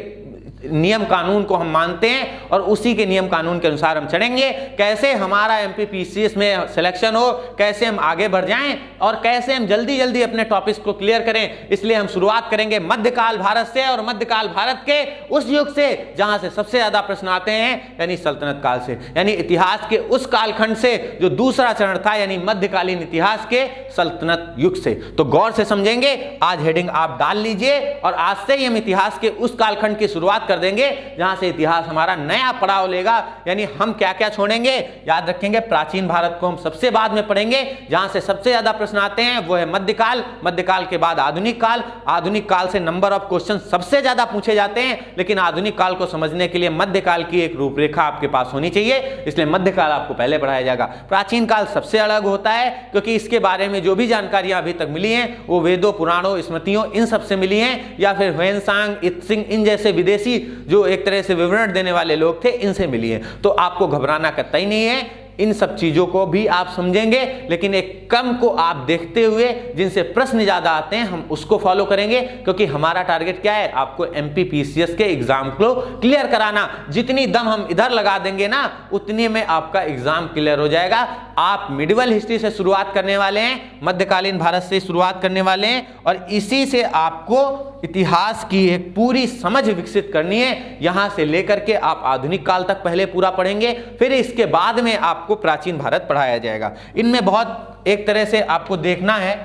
नियम कानून को हम मानते हैं और उसी के नियम कानून के अनुसार हम चढ़ेंगे। कैसे हमारा एमपीपीसीएस में सिलेक्शन हो, कैसे हम आगे बढ़ जाएं और कैसे हम जल्दी जल्दी अपने टॉपिक्स को क्लियर करें, इसलिए हम शुरुआत करेंगे मध्यकाल भारत से, और मध्यकाल भारत के उस युग से जहां से सबसे ज्यादा प्रश्न आते हैं यानी सल्तनत काल से, यानी इतिहास के उस कालखंड से जो दूसरा चरण था यानी मध्यकालीन इतिहास के सल्तनत युग से। तो गौर से समझेंगे, आज हेडिंग आप डाल लीजिए और आज से ही हम इतिहास के उस कालखंड की शुरुआत कर देंगे जहां से इतिहास हमारा नया पड़ाव लेगा। यानी हम क्या क्या छोड़ेंगे? याद रखेंगे प्राचीन भारत को हम सबसे बाद में पढ़ेंगे, जहां से सबसे ज्यादा प्रश्न आते हैं वो है मध्यकाल, मध्यकाल के बाद आधुनिक काल, आधुनिक काल से नंबर ऑफ क्वेश्चन सबसे ज्यादा पूछे जाते हैं। लेकिन आधुनिक काल को समझने के लिए मध्यकाल की एक रूपरेखा आपके पास होनी चाहिए, इसलिए मध्यकाल आपको पहले पढ़ाया जाएगा। प्राचीन काल सबसे अलग होता है, क्योंकि इसके बारे में जो भी जानकारियां अभी तक मिली हैं वो वेदों, पुराणों, स्मृतियों इन सब से मिली हैं, या फिर ह्वेनसांग, इत्सिंग इन जैसे विदेशी जो एक तरह से विवरण देने वाले लोग थे इनसे मिली है। तो आपको घबराना कतई नहीं है, इन सब चीजों को भी आप समझेंगे, लेकिन एक क्रम को आप देखते हुए जिनसे प्रश्न ज्यादा आते हैं हम उसको फॉलो करेंगे, क्योंकि हमारा टारगेट क्या है? आपको एमपीपीसीएस के एग्जाम को क्लियर कराना। जितनी दम हम इधर लगा देंगे ना उतनी में आपका एग्जाम क्लियर हो जाएगा। आप मिडिवल हिस्ट्री से शुरुआत करने वाले हैं, मध्यकालीन भारत से शुरुआत करने वाले हैं, और इसी से आपको इतिहास की एक पूरी समझ विकसित करनी है। यहां से लेकर के आप आधुनिक काल तक पहले पूरा पढ़ेंगे, फिर इसके बाद में आपको प्राचीन भारत पढ़ाया जाएगा। इनमें बहुत एक तरह से आपको देखना है,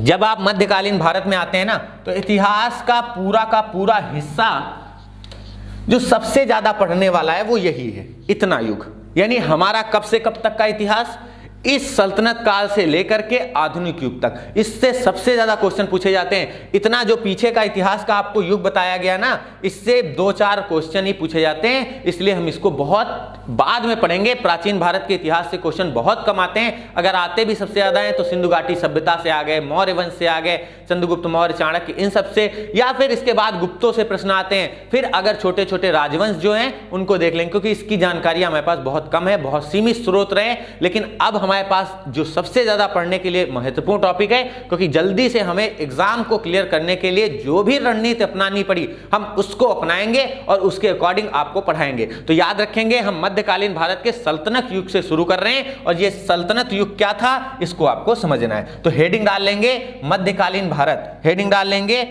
जब आप मध्यकालीन भारत में आते हैं ना तो इतिहास का पूरा हिस्सा जो सबसे ज्यादा पढ़ने वाला है वो यही है, इतना युग, यानी हमारा कब से कब तक का इतिहास, इस सल्तनत काल से लेकर के आधुनिक युग तक, इससे सबसे ज्यादा क्वेश्चन पूछे जाते हैं। इतना जो पीछे का इतिहास का आपको युग बताया गया ना, इससे 2-4 क्वेश्चन ही पूछे जाते हैं, इसलिए हम इसको बहुत बाद में पढ़ेंगे। प्राचीन भारत के इतिहास से क्वेश्चन बहुत कम आते हैं, अगर आते भी सबसे ज्यादा हैं तो सिंधु घाटी सभ्यता से आ गए, मौर्य वंश से आ गए, चंद्रगुप्त मौर्य, चाणक्य, इन सब से, या फिर इसके बाद गुप्तों से प्रश्न आते हैं। फिर अगर छोटे छोटे राजवंश जो हैं उनको देख लेंगे, क्योंकि इसकी जानकारी हमारे पास बहुत कम है, बहुत सीमित स्रोत रहे। लेकिन अब हमारे पास जो सबसे ज्यादा पढ़ने के लिए महत्वपूर्ण टॉपिक है, क्योंकि जल्दी से हमें एग्जाम को क्लियर करने के लिए जो भी रणनीति अपनानी पड़ी हम उसको अपनाएंगे और उसके अकॉर्डिंग आपको पढ़ाएंगे। तो याद रखेंगे हम मध्यकालीन भारत के सल्तनत युग से शुरू कर रहे हैं, और ये सल्तनत युग क्या था इसको आपको समझना है। तो हेडिंग डाल लेंगे मध्यकालीन भारत, हेडिंग डाल लेंगे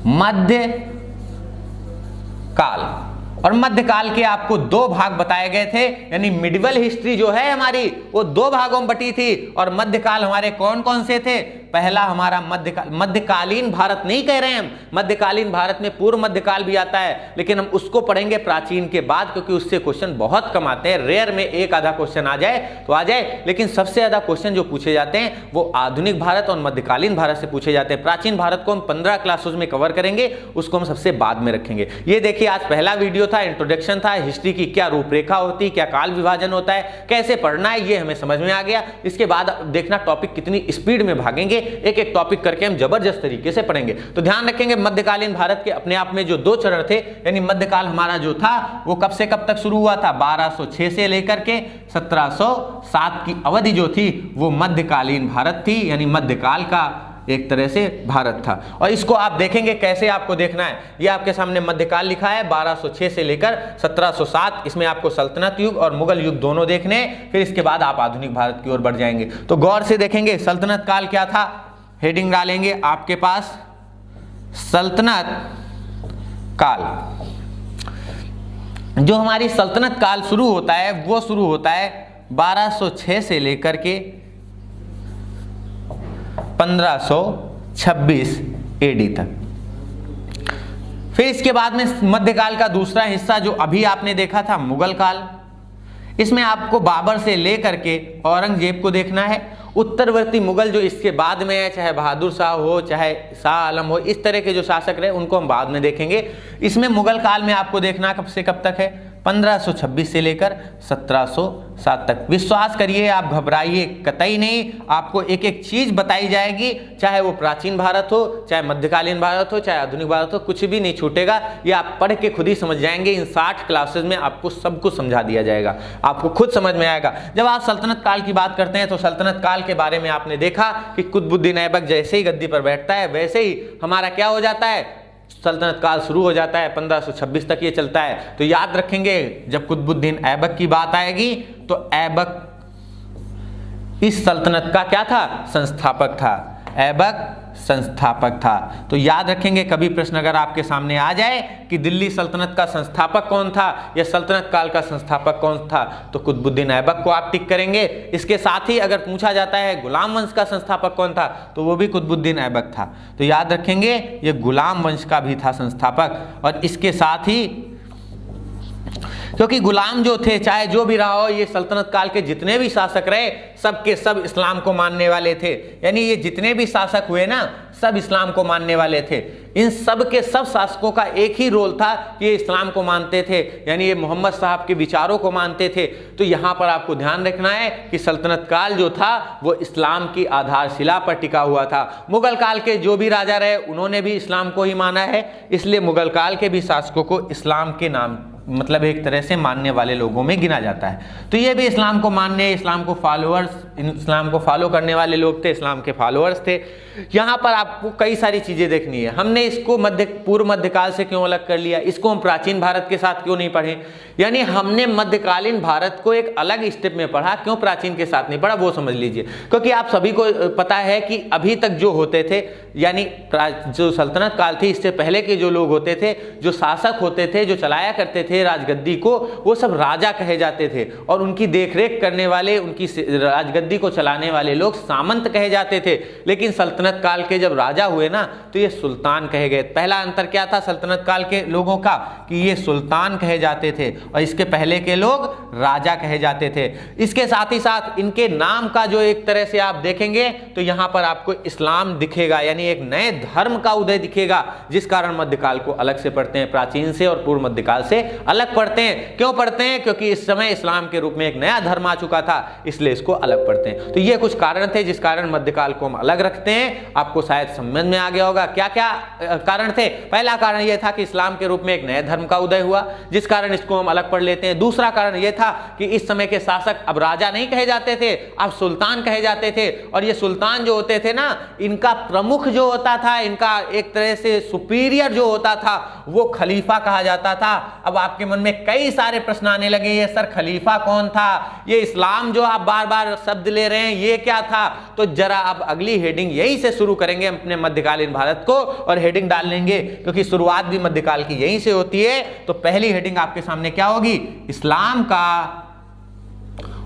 मध्य काल, और मध्यकाल के आपको 2 भाग बताए गए थे, यानी मिडिवल हिस्ट्री जो है हमारी वो 2 भागों में बटी थी, और मध्यकाल हमारे कौन कौन से थे? पहला हमारा मध्यकालीन भारत नहीं कह रहे हैं हम, मध्यकालीन भारत में पूर्व मध्यकाल भी आता है, लेकिन हम उसको पढ़ेंगे प्राचीन के बाद, क्योंकि उससे क्वेश्चन बहुत कम आते हैं। रेयर में एक आधा क्वेश्चन आ जाए तो आ जाए, लेकिन सबसे ज्यादा क्वेश्चन जो पूछे जाते हैं वो आधुनिक भारत और मध्यकालीन भारत से पूछे जाते हैं। प्राचीन भारत को हम 15 क्लासेस में कवर करेंगे, उसको हम सबसे बाद में रखेंगे। ये देखिए आज पहला वीडियो था, इंट्रोडक्शन था, हिस्ट्री की क्या रूपरेखा होती है, क्या काल विभाजन होता है, कैसे पढ़ना है, ये हमें समझ में आ गया। इसके बाद देखना टॉपिक कितनी स्पीड में भागेंगे, एक एक टॉपिक करके हम जबरदस्त तरीके से पढ़ेंगे। तो ध्यान रखेंगे मध्यकालीन भारत के अपने आप में जो 2 चरण थे, यानी मध्यकाल हमारा जो था वो कब से कब तक शुरू हुआ था, 1206 से लेकर के 1707 की अवधि जो थी वो मध्यकालीन भारत थी, यानी मध्यकाल का एक तरह से भारत था। और इसको आप देखेंगे कैसे आपको देखना है, ये आपके सामने मध्यकाल लिखा है 1206 से लेकर 1707, इसमें आपको सल्तनत युग और मुगल युग दोनों देखने, फिर इसके बाद आप आधुनिक भारत की ओर बढ़ जाएंगे। तो गौर से देखेंगे सल्तनत काल क्या था, हेडिंग डालेंगे आपके पास सल्तनत काल। जो हमारी सल्तनत काल शुरू होता है वो शुरू होता है 1206 से लेकर के 1526 एडी तक। फिर इसके बाद में मध्यकाल का दूसरा हिस्सा जो अभी आपने देखा था मुगल काल, इसमें आपको बाबर से लेकर के औरंगजेब को देखना है। उत्तरवर्ती मुगल जो इसके बाद में है, चाहे बहादुर शाह हो चाहे शाह आलम हो, इस तरह के जो शासक रहे उनको हम बाद में देखेंगे। इसमें मुगल काल में आपको देखना कब से कब तक है, 1526 से लेकर 1707 तक। विश्वास करिए, आप घबराइए कतई नहीं, आपको एक एक चीज बताई जाएगी, चाहे वो प्राचीन भारत हो, चाहे मध्यकालीन भारत हो, चाहे आधुनिक भारत हो, कुछ भी नहीं छूटेगा। ये आप पढ़ के खुद ही समझ जाएंगे। इन 60 क्लासेस में आपको सब कुछ समझा दिया जाएगा, आपको खुद समझ में आएगा। जब आप सल्तनत काल की बात करते हैं तो सल्तनत काल के बारे में आपने देखा कि कुतुबुद्दीन ऐबक जैसे ही गद्दी पर बैठता है वैसे ही हमारा क्या हो जाता है, सल्तनत काल शुरू हो जाता है। 1526 तक ये चलता है। तो याद रखेंगे जब कुतुबुद्दीन ऐबक की बात आएगी तो ऐबक इस सल्तनत का क्या था, संस्थापक था। ऐबक संस्थापक था। तो याद रखेंगे, कभी प्रश्न अगर आपके सामने आ जाए कि दिल्ली सल्तनत का संस्थापक कौन था या सल्तनत काल का संस्थापक कौन था, तो कुतुबुद्दीन ऐबक को आप टिक करेंगे। इसके साथ ही अगर पूछा जाता है गुलाम वंश का संस्थापक कौन था, तो वो भी कुतुबुद्दीन ऐबक था। तो याद रखेंगे ये गुलाम वंश का भी था संस्थापक। और इसके साथ ही क्योंकि गुलाम जो थे, चाहे जो भी रहा हो, ये सल्तनत काल के जितने भी शासक रहे सब के सब इस्लाम को मानने वाले थे। यानी ये जितने भी शासक हुए ना, सब इस्लाम को मानने वाले थे। इन सब के सब शासकों का एक ही रोल था कि ये इस्लाम को मानते थे, यानी ये मोहम्मद साहब के विचारों को मानते थे। तो यहाँ पर आपको ध्यान रखना है कि सल्तनत काल जो था वो इस्लाम की आधारशिला पर टिका हुआ था। मुगल काल के जो भी राजा रहे उन्होंने भी इस्लाम को ही माना है, इसलिए मुगल काल के भी शासकों को इस्लाम के नाम मतलब एक तरह से मानने वाले लोगों में गिना जाता है। तो ये भी इस्लाम को मानने, इस्लाम को फॉलोअर्स, इस्लाम को फॉलो करने वाले लोग थे, इस्लाम के फॉलोअर्स थे। यहाँ पर आपको कई सारी चीजें देखनी है। हमने इसको पूर्व मध्यकाल से क्यों अलग कर लिया, इसको हम प्राचीन भारत के साथ क्यों नहीं पढ़े, यानी हमने मध्यकालीन भारत को एक अलग स्टेप में पढ़ा, क्यों प्राचीन के साथ नहीं पढ़ा वो समझ लीजिए। क्योंकि आप सभी को पता है कि अभी तक जो होते थे, यानी जो सल्तनत काल थी इससे पहले के जो लोग होते थे, जो शासक होते थे, जो चलाया करते थे राजगद्दी को, वो सब राजा कहे जाते थे। और उनकी देखरेख करने वाले, उनकी राजगद्दी को चलाने वाले लोग सामंत कहे जाते थे। लेकिन सल्तनत काल के जब राजा हुए ना तो ये सुल्तान कहे गए। पहला अंतर क्या था सल्तनत काल के लोगों का, कि ये सुल्तान कहे जाते थे और इसके पहले के लोग राजा कहे जाते थे। इसके साथ ही साथ इनके नाम का जो एक तरह से आप देखेंगे तो यहां पर आपको इस्लाम दिखेगा, यानी एक नए धर्म का उदय दिखेगा, जिस कारण मध्यकाल को अलग से पढ़ते हैं, प्राचीन से और पूर्व मध्यकाल से अलग पढ़ते हैं। क्यों पढ़ते हैं, क्योंकि इस समय इस्लाम के रूप में एक नया धर्म आ चुका था, इसलिए इसको अलग पढ़ते हैं। तो ये कुछ कारण थे जिस कारण मध्यकाल को हम अलग रखते हैं। आपको शायद समझ में आ गया होगा क्या क्या कारण थे। पहला कारण यह था कि इस्लाम के रूप में एक नए धर्म का उदय हुआ, जिस कारण इसको हम अलग पढ़ लेते हैं। दूसरा कारण यह था कि इस समय के शासक अब राजा नहीं कहे जाते थे, अब सुल्तान कहे जाते थे। और ये सुल्तान जो होते थे ना, इनका प्रमुख जो होता था, इनका एक तरह से सुपीरियर जो होता था, वो खलीफा कहा जाता था। अब आपके मन में कई सारे प्रश्न आने लगे, ये सर खलीफा कौन था, ये इस्लाम जो आप बार बार शब्द ले रहे हैं ये क्या था। तो जरा अब अगली हेडिंग यही से शुरू करेंगे अपने मध्यकालीन भारत को, और हेडिंग डाल लेंगे क्योंकि शुरुआत भी मध्यकाल की यहीं से होती है। तो पहली हेडिंग आपके सामने क्या होगी, इस्लाम का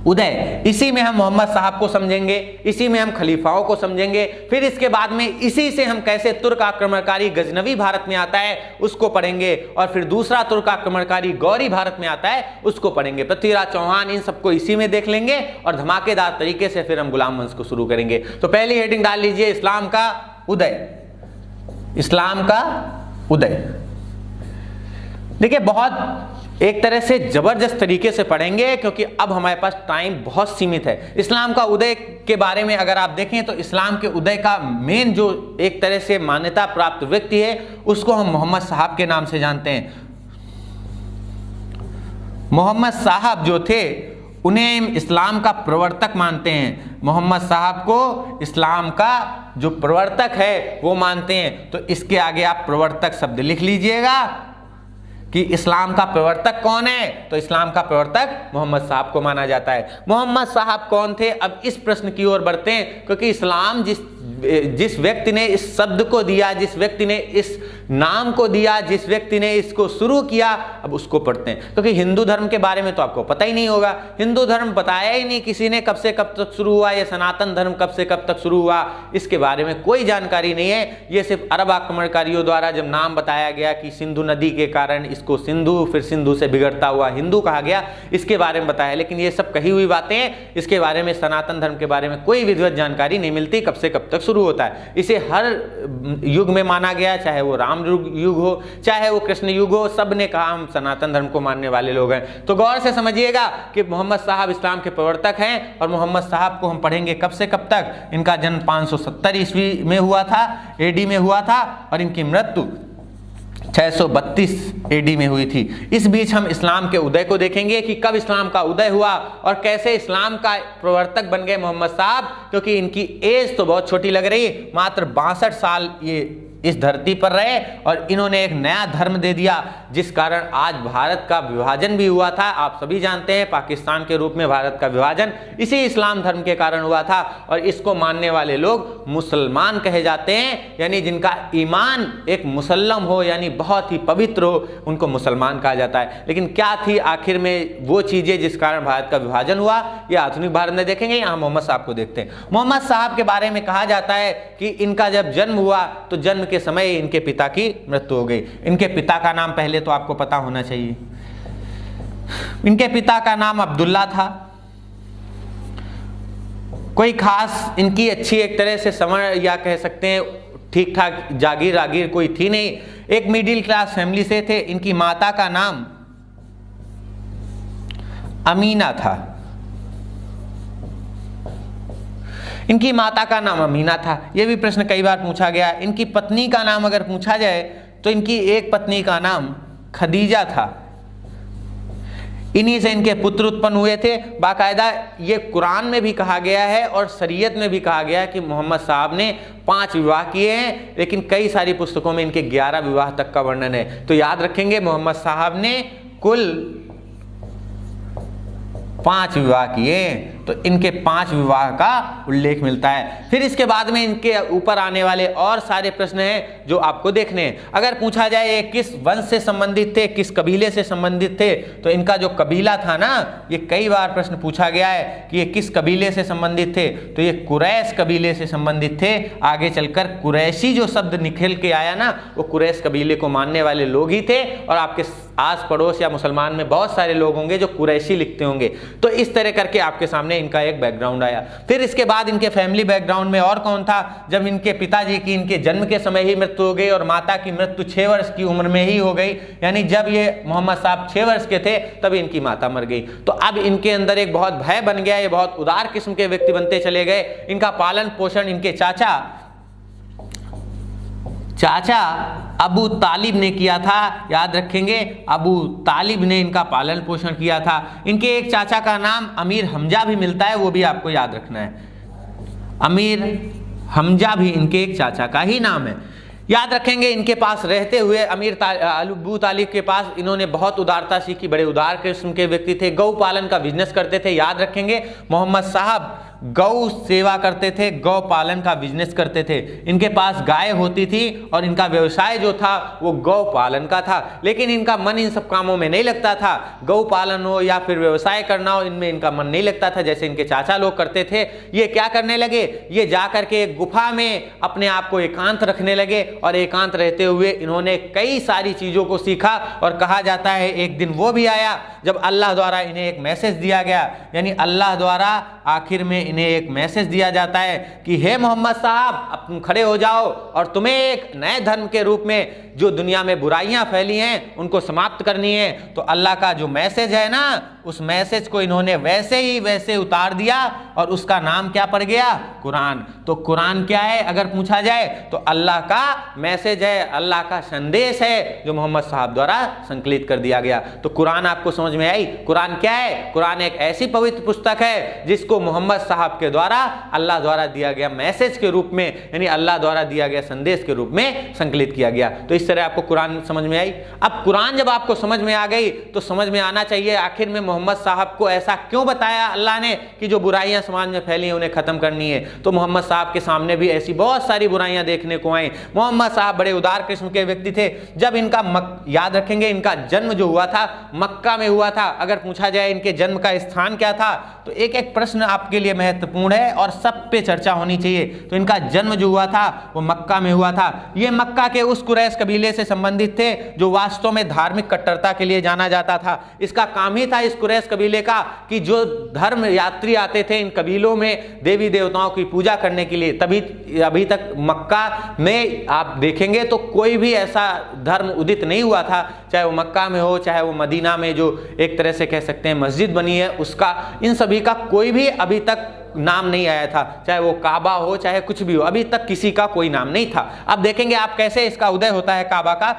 उदय, इसी में हम मोहम्मद साहब को समझेंगे, इसी में हम खलीफाओं को समझेंगे। फिर इसके बाद में इसी से हम कैसे तुर्क आक्रमणकारी गजनवी भारत में आता है उसको पढ़ेंगे, और फिर दूसरा तुर्क आक्रमणकारी गौरी भारत में आता है उसको पढ़ेंगे। पृथ्वीराज चौहान, इन सबको इसी में देख लेंगे और धमाकेदार तरीके से फिर हम गुलाम वंश को शुरू करेंगे। तो पहली हेडिंग डाल लीजिए, इस्लाम का उदय। इस्लाम का उदय देखिए, बहुत एक तरह से जबरदस्त तरीके से पढ़ेंगे क्योंकि अब हमारे पास टाइम बहुत सीमित है। इस्लाम का उदय के बारे में अगर आप देखें तो इस्लाम के उदय का मेन जो एक तरह से मान्यता प्राप्त व्यक्ति है उसको हम मोहम्मद साहब के नाम से जानते हैं। मोहम्मद साहब जो थे उन्हें इस्लाम का प्रवर्तक मानते हैं। मोहम्मद साहब को इस्लाम का जो प्रवर्तक है वो मानते हैं। तो इसके आगे आप प्रवर्तक शब्द लिख लीजिएगा कि इस्लाम का प्रवर्तक कौन है, तो इस्लाम का प्रवर्तक मोहम्मद साहब को माना जाता है। मोहम्मद साहब कौन थे, अब इस प्रश्न की ओर बढ़ते हैं, क्योंकि इस्लाम जिस व्यक्ति ने इस शब्द को दिया, जिस व्यक्ति ने इस नाम को दिया, जिस व्यक्ति ने इसको शुरू किया, अब उसको पढ़ते हैं। क्योंकि हिंदू धर्म के बारे में तो आपको पता ही नहीं होगा, हिंदू धर्म बताया ही नहीं किसी ने, कब से कब तक शुरू हुआ, या सनातन धर्म कब से कब तक शुरू हुआ, इसके बारे में कोई जानकारी नहीं है। ये सिर्फ अरब आक्रमणकारियों द्वारा जब नाम बताया गया कि सिंधु नदी के कारण इसको सिंधु, फिर सिंधु से बिगड़ता हुआ हिंदू कहा गया, इसके बारे में बताया। लेकिन ये सब कही हुई बातें हैं, इसके बारे में सनातन धर्म के बारे में कोई विधिवत जानकारी नहीं मिलती कब से कब तक शुरू होता है। इसे हर युग में माना गया, चाहे वो राम युग हो, चाहे वो कृष्ण युग हो, सब ने कहा हम सनातन धर्म को मानने वाले लोग हैं। तो गौर से समझिएगा कि मोहम्मद साहब इस्लाम के प्रवर्तक हैं, और मोहम्मद साहब को हम पढ़ेंगे कब से कब तक। इनका जन्म 570 ईस्वी में हुआ था, एडी में हुआ था, और इनकी मृत्यु 632 एडी में हुई थी। इस बीच हम इस्लाम के उदय को देखेंगे कि कब इस्लाम का उदय हुआ और कैसे इस्लाम का प्रवर्तक बन गए मोहम्मद साहब, क्योंकि इनकी एज तो बहुत छोटी लग रही, मात्र 62 साल ये इस धरती पर रहे, और इन्होंने एक नया धर्म दे दिया, जिस कारण आज भारत का विभाजन भी हुआ था। आप सभी जानते हैं पाकिस्तान के रूप में भारत का विभाजन इसी इस्लाम धर्म के कारण हुआ था, और इसको मानने वाले लोग मुसलमान कहे जाते हैं, यानी जिनका ईमान एक मुसल्लम हो, यानी बहुत ही पवित्र हो, उनको मुसलमान कहा जाता है। लेकिन क्या थी आखिर में वो चीजें जिस कारण भारत का विभाजन हुआ, ये आधुनिक भारत में देखेंगे। यहाँ मोहम्मद साहब को देखते हैं। मोहम्मद साहब के बारे में कहा जाता है कि इनका जब जन्म हुआ तो जन्म के समय इनके पिता की मृत्यु हो गई। इनके पिता का नाम पहले तो आपको पता होना चाहिए। इनके पिता का नाम अब्दुल्ला था। कोई खास इनकी अच्छी एक तरह से समझ या कह सकते हैं ठीक ठाक जागीर आगीर कोई थी नहीं, एक मिडिल क्लास फैमिली से थे। इनकी माता का नाम अमीना था। इनकी माता का नाम अमीना था। यह भी प्रश्न कई बार पूछा गया। इनकी पत्नी का नाम अगर पूछा जाए तो इनकी एक पत्नी का नाम खदीजा था। इन्हीं से इनके पुत्र उत्पन्न हुए थे। बाकायदा ये कुरान में भी कहा गया है और शरीयत में भी कहा गया है कि मोहम्मद साहब ने 5 विवाह किए हैं, लेकिन कई सारी पुस्तकों में इनके 11 विवाह तक का वर्णन है। तो याद रखेंगे मोहम्मद साहब ने कुल 5 विवाह किए, तो इनके 5 विवाह का उल्लेख मिलता है। फिर इसके बाद में इनके ऊपर आने वाले और सारे प्रश्न हैं जो आपको देखने हैं। अगर पूछा जाए ये किस वंश से संबंधित थे, किस कबीले से संबंधित थे, तो इनका जो कबीला था ना, ये कई बार प्रश्न पूछा गया है कि ये किस कबीले से संबंधित थे, तो ये कुरैश कबीले से संबंधित थे। आगे चलकर कुरैशी जो शब्द निकल के आया ना, वो कुरैश कबीले को मानने वाले लोग ही थे। और आपके आस पड़ोस या मुसलमान में बहुत सारे लोग होंगे जो कुरैशी लिखते होंगे। तो इस तरह करके आपके सामने इनका एक बैकग्राउंड आया। फिर इसके बाद इनके फैमिली बैकग्राउंड में और कौन था, जब इनके पिताजी की इनके जन्म के समय ही मृत्यु हो गई और माता की मृत्यु 6 वर्ष की उम्र में ही हो गई, यानी जब ये मोहम्मद साहब 6 वर्ष के थे तब इनकी माता मर गई। तो अब इनके अंदर एक बहुत भय बन गया, ये बहुत उदार किस्म के व्यक्ति बनते चले गए। इनका पालन पोषण इनके चाचा अबू तालिब ने किया था। याद रखेंगे, अबू तालिब ने इनका पालन पोषण किया था। इनके एक चाचा का नाम अमीर हमजा भी मिलता है, वो भी आपको याद रखना है। अमीर हमजा भी इनके एक चाचा का ही नाम है। याद रखेंगे, इनके पास रहते हुए अबू तालिब के पास इन्होंने बहुत उदारता सीखी, बड़े उदार किस्म के व्यक्ति थे। गौ पालन का बिजनेस करते थे। याद रखेंगे, मोहम्मद साहब गौ सेवा करते थे, गौ पालन का बिजनेस करते थे। इनके पास गाय होती थी और इनका व्यवसाय जो था वो गौ पालन का था, लेकिन इनका मन इन सब कामों में नहीं लगता था। गौ पालन हो या फिर व्यवसाय करना हो, इनमें इनका मन नहीं लगता था जैसे इनके चाचा लोग करते थे। ये क्या करने लगे, ये जा करके एक गुफा में अपने आप को एकांत रखने लगे और एकांत रहते हुए इन्होंने कई सारी चीजों को सीखा। और कहा जाता है एक दिन वो भी आया जब अल्लाह द्वारा इन्हें एक मैसेज दिया गया, यानी अल्लाह द्वारा आखिर में इन्हें एक मैसेज दिया जाता है कि हे मोहम्मद साहब, अब तुम खड़े हो जाओ और तुम्हें एक नए धर्म के रूप में जो दुनिया में बुराइयां फैली हैं उनको समाप्त करनी है। तो अल्लाह का जो मैसेज है ना, उस मैसेज को इन्होंने वैसे ही वैसे उतार दिया और उसका नाम क्या पड़ गया, कुरान। तो कुरान क्या है अगर पूछा जाए तो अल्लाह का मैसेज है, अल्लाह का संदेश है जो मोहम्मद साहब द्वारा संकलित कर दिया गया। तो कुरान आपको समझ में आई? कुरान क्या है? कुरान एक ऐसी पवित्र पुस्तक है जिसको मोहम्मद साहब के द्वारा अल्लाह द्वारा दिया गया मैसेज के रूप में, यानी अल्लाह द्वारा दिया गया संदेश के रूप में संकलित किया गया। तो इस तरह आपको कुरान समझ में आई। अब कुरान जब आपको समझ में आ गई तो समझ में आना चाहिए आखिर में मोहम्मद साहब को ऐसा क्यों बताया अल्लाह ने कि जो बुराइयां समाज में फैली हैं उन्हें खत्म करनी है। तो मोहम्मद साहब के सामने भी ऐसी बहुत सारी बुराइयां देखने को आई। मोहम्मद साहब बड़े उदार किस्म के व्यक्ति थे। जब इनका याद रखेंगे, इनका जन्म जो हुआ था मक्का में हुआ था। अगर पूछा जाए इनके जन्म का स्थान क्या था तो एक एक प्रश्न आपके लिए महत्वपूर्ण है और सब पे चर्चा होनी चाहिए। तो इनका जन्म जो हुआ था वो मक्का में हुआ था। ये मक्का के उस कुरैश कबीले से संबंधित थे जो वास्तव में धार्मिक कट्टरता के लिए जाना जाता था। इसका काम ही था इस कुरैश कबीले का कि जो धर्म यात्री आते थे इन कबीलों में देवी देवताओं की पूजा करने के लिए, तभी अभी तक मक्का में आप देखेंगे तो कोई भी ऐसा धर्म उदित नहीं हुआ था, चाहे वो मक्का में हो चाहे वो मदीना में जो एक तरह से कह सकते हैं मस्जिद बनी है उसका, इन सभी का कोई भी अभी तक नाम नहीं आया था। चाहे वो काबा हो चाहे कुछ भी हो, अभी तक किसी का कोई नाम नहीं था। अब देखेंगे आप कैसे इसका उदय होता है काबा का।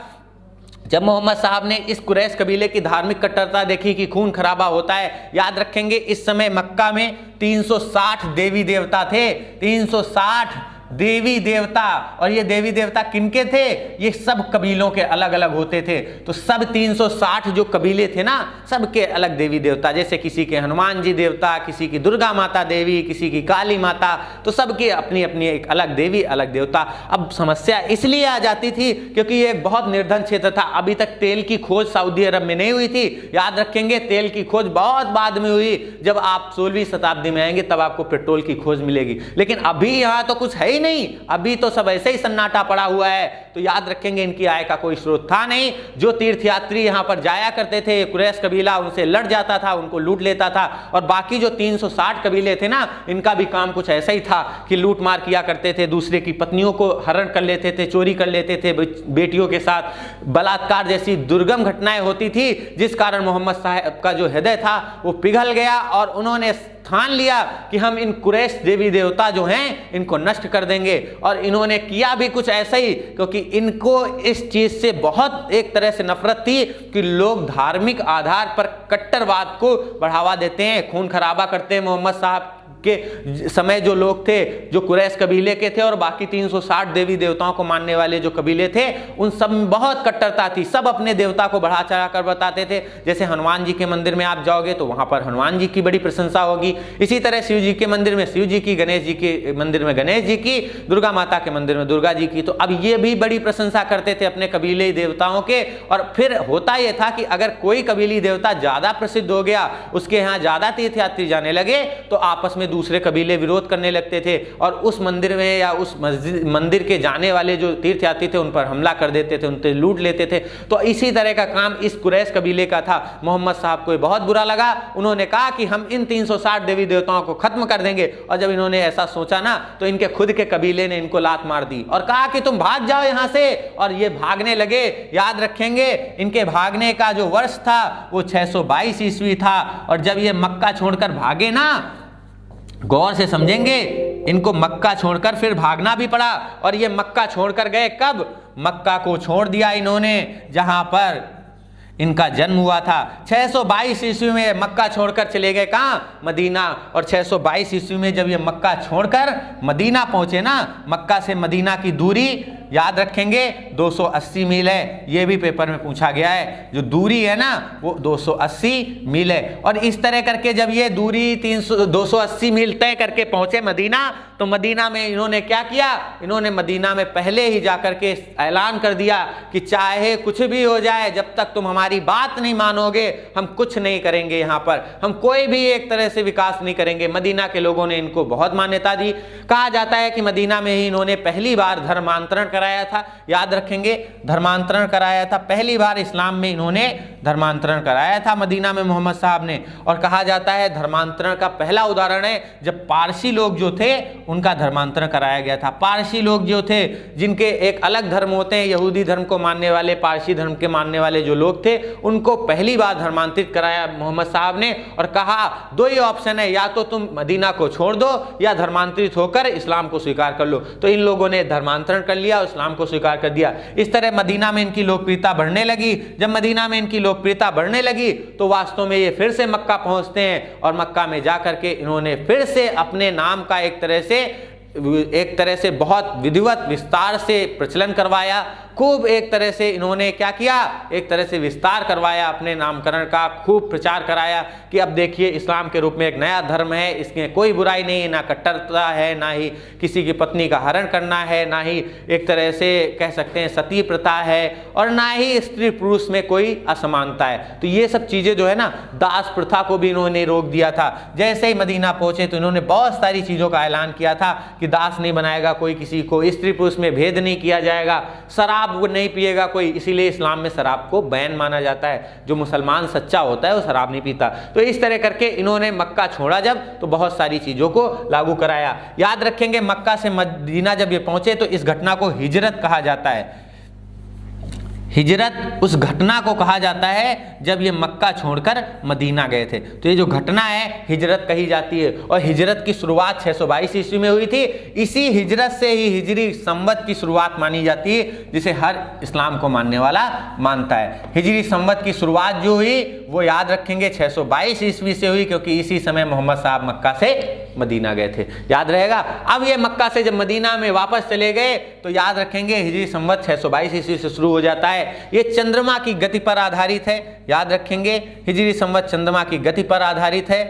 जब मोहम्मद साहब ने इस कुरैश कबीले की धार्मिक कट्टरता देखी कि खून खराबा होता है, याद रखेंगे इस समय मक्का में 360 देवी देवता थे। 360 देवी देवता, और ये देवी देवता किनके थे, ये सब कबीलों के अलग अलग होते थे। तो सब 360 जो कबीले थे ना, सबके अलग देवी देवता, जैसे किसी के हनुमान जी देवता, किसी की दुर्गा माता देवी, किसी की काली माता, तो सबके अपनी अपनी एक अलग देवी अलग देवता। अब समस्या इसलिए आ जाती थी क्योंकि ये एक बहुत निर्धन क्षेत्र था। अभी तक तेल की खोज सऊदी अरब में नहीं हुई थी। याद रखेंगे तेल की खोज बहुत बाद में हुई। जब आप 16वीं शताब्दी में आएंगे तब आपको पेट्रोल की खोज मिलेगी, लेकिन अभी यहाँ तो कुछ है नहीं, अभी तो सब ऐसे ही सन्नाटा पड़ा हुआ है। तो याद रखेंगे इनकी आय का कोई स्रोत था नहीं। जो तीर्थयात्री यहां पर जाया करते थे, कुरैश कबीला उनसे लड़ जाता था, उनको लूट लेता था। और बाकी जो 360 कबीले थे ना, इनका भी काम कुछ ऐसा ही था कि लूट मार किया करते थे, दूसरे की पत्नियों को हरण कर लेते थे, चोरी कर लेते थे, बेटियों के साथ बलात्कार जैसी दुर्गम घटनाएं होती थी, जिस कारण मोहम्मद साहब का जो हृदय था वो पिघल गया और उन्होंने ठान लिया कि हम इन कुरैश देवी देवता जो हैं इनको नष्ट कर देंगे। और इन्होंने किया भी कुछ ऐसा ही, क्योंकि इनको इस चीज से बहुत एक तरह से नफरत थी कि लोग धार्मिक आधार पर कट्टरवाद को बढ़ावा देते हैं, खून खराबा करते हैं। मोहम्मद साहब के समय जो लोग थे, जो कुरैश कबीले के थे और बाकी 360 देवी देवताओं को मानने वाले जो कबीले थे, उन सब में बहुत कट्टरता थी। सब अपने देवता को बढ़ा चढ़ा कर बताते थे। जैसे हनुमान जी के मंदिर में आप जाओगे तो वहां पर हनुमान जी की बड़ी प्रशंसा होगी, इसी तरह शिव जी के मंदिर में शिव जी की, गणेश जी के मंदिर में गणेश जी की, दुर्गा माता के मंदिर में दुर्गा जी की। तो अब ये भी बड़ी प्रशंसा करते थे अपने कबीले देवताओं के। और फिर होता यह था कि अगर कोई कबीली देवता ज्यादा प्रसिद्ध हो गया, उसके यहाँ ज्यादा तीर्थयात्री जाने लगे, तो आपस में दूसरे कबीले विरोध करने लगते थे और उस मंदिर में या उस मंदिर के जाने वाले जो तीर्थयात्री थे उन पर हमला कर देते थे, उनसे लूट लेते थे। तो इसी तरह का काम इस कुरैश कबीले का था। मोहम्मद साहब को बहुत बुरा लगा। उन्होंने कहा कि हम इन 360 देवी देवताओं को खत्म कर देंगे। और जब इन्होंने ऐसा सोचा ना, तो इनके खुद के कबीले ने इनको लात मार दी और कहा कि तुम भाग जाओ यहां से। और ये भागने लगे। याद रखेंगे इनके भागने का जो वर्ष था वो 622 ईस्वी था। और जब ये मक्का छोड़कर भागे ना, गौर से समझेंगे, इनको मक्का छोड़कर फिर भागना भी पड़ा। और ये मक्का छोड़कर गए कब? मक्का को छोड़ दिया इन्होंने जहां पर इनका जन्म हुआ था। 622 ईस्वी में मक्का छोड़कर चले गए कहां? मदीना। और 622 ईस्वी में जब ये मक्का छोड़कर मदीना पहुंचे ना, मक्का से मदीना की दूरी याद रखेंगे 280 मील है, ये भी पेपर में पूछा गया है। जो दूरी है ना वो 280 मील है। और इस तरह करके जब ये दूरी 280 मील तय करके पहुंचे मदीना, तो मदीना में इन्होंने क्या किया, इन्होंने मदीना में पहले ही जाकर के ऐलान कर दिया कि चाहे कुछ भी हो जाए, जब तक तुम हमारी बात नहीं मानोगे हम कुछ नहीं करेंगे, यहाँ पर हम कोई भी एक तरह से विकास नहीं करेंगे। मदीना के लोगों ने इनको बहुत मान्यता दी। कहा जाता है कि मदीना में ही इन्होंने पहली बार धर्मांतरण कराया था। याद रखेंगे, धर्मांतरण कराया था, पहली बार इस्लाम में इन्होंने धर्मांतरण कराया था मदीना में मोहम्मद साहब ने। और कहा जाता है धर्मांतरण का पहला उदाहरण है जब पारसी लोग जो थे उनका धर्मांतरण कराया गया था। पारसी लोग जो थे, जिनके एक अलग धर्म होते हैं, यहूदी धर्म को मानने वाले, पारसी धर्म के मानने वाले जो लोग थे, उनको पहली बार धर्मांतरित कराया मोहम्मद साहब ने। और कहा दो ही ऑप्शन है, या तो तुम मदीना को छोड़ दो या धर्मांतरित होकर इस्लाम को स्वीकार कर लो। तो इन लोगों ने धर्मांतरण कर लिया और इस्लाम को स्वीकार कर दिया। इस तरह मदीना में इनकी लोकप्रियता बढ़ने लगी। जब मदीना में इनकी लोकप्रियता बढ़ने लगी तो वास्तव में ये फिर से मक्का पहुंचते हैं और मक्का में जाकर के इन्होंने फिर से अपने नाम का एक तरह से बहुत विधिवत विस्तार से प्रचलन करवाया। खूब एक तरह से इन्होंने क्या किया, एक तरह से विस्तार करवाया अपने नामकरण का, खूब प्रचार कराया कि अब देखिए इस्लाम के रूप में एक नया धर्म है, इसमें कोई बुराई नहीं है, ना कट्टरता है, ना ही किसी की पत्नी का हरण करना है, ना ही एक तरह से कह सकते हैं सती प्रथा है, और ना ही स्त्री पुरुष में कोई असमानता है। तो ये सब चीज़ें जो है ना, दास प्रथा को भी इन्होंने रोक दिया था। जैसे ही मदीना पहुंचे तो इन्होंने बहुत सारी चीज़ों का ऐलान किया था कि दास नहीं बनाएगा कोई किसी को, स्त्री पुरुष में भेद नहीं किया जाएगा, शराब वो नहीं पिएगा कोई, इसीलिए इस्लाम में शराब को बैन माना जाता है। जो मुसलमान सच्चा होता है वो शराब नहीं पीता। तो इस तरह करके इन्होंने मक्का छोड़ा जब, तो बहुत सारी चीज़ों को लागू कराया। याद रखेंगे मक्का से मदीना जब ये पहुंचे तो इस घटना को हिजरत कहा जाता है। हिजरत उस घटना को कहा जाता है जब ये मक्का छोड़कर मदीना गए थे। तो ये जो घटना है हिजरत कही जाती है। और हिजरत की शुरुआत 622 ईस्वी में हुई थी। इसी हिजरत से ही हिजरी संवत की शुरुआत मानी जाती है, जिसे हर इस्लाम को मानने वाला मानता है। हिजरी संवत की शुरुआत जो हुई वो याद रखेंगे 622 ईस्वी से हुई, क्योंकि इसी समय मोहम्मद साहब मक्का से मदीना गए थे। याद रहेगा। अब ये मक्का से जब मदीना में वापस चले गए तो याद रखेंगे हिजरी संवत 622 ईस्वी से शुरू हो जाता है। ये चंद्रमा की गति पर आधारित है। याद रखेंगे हिजरी संवत चंद्रमा की गति पर आधारित है।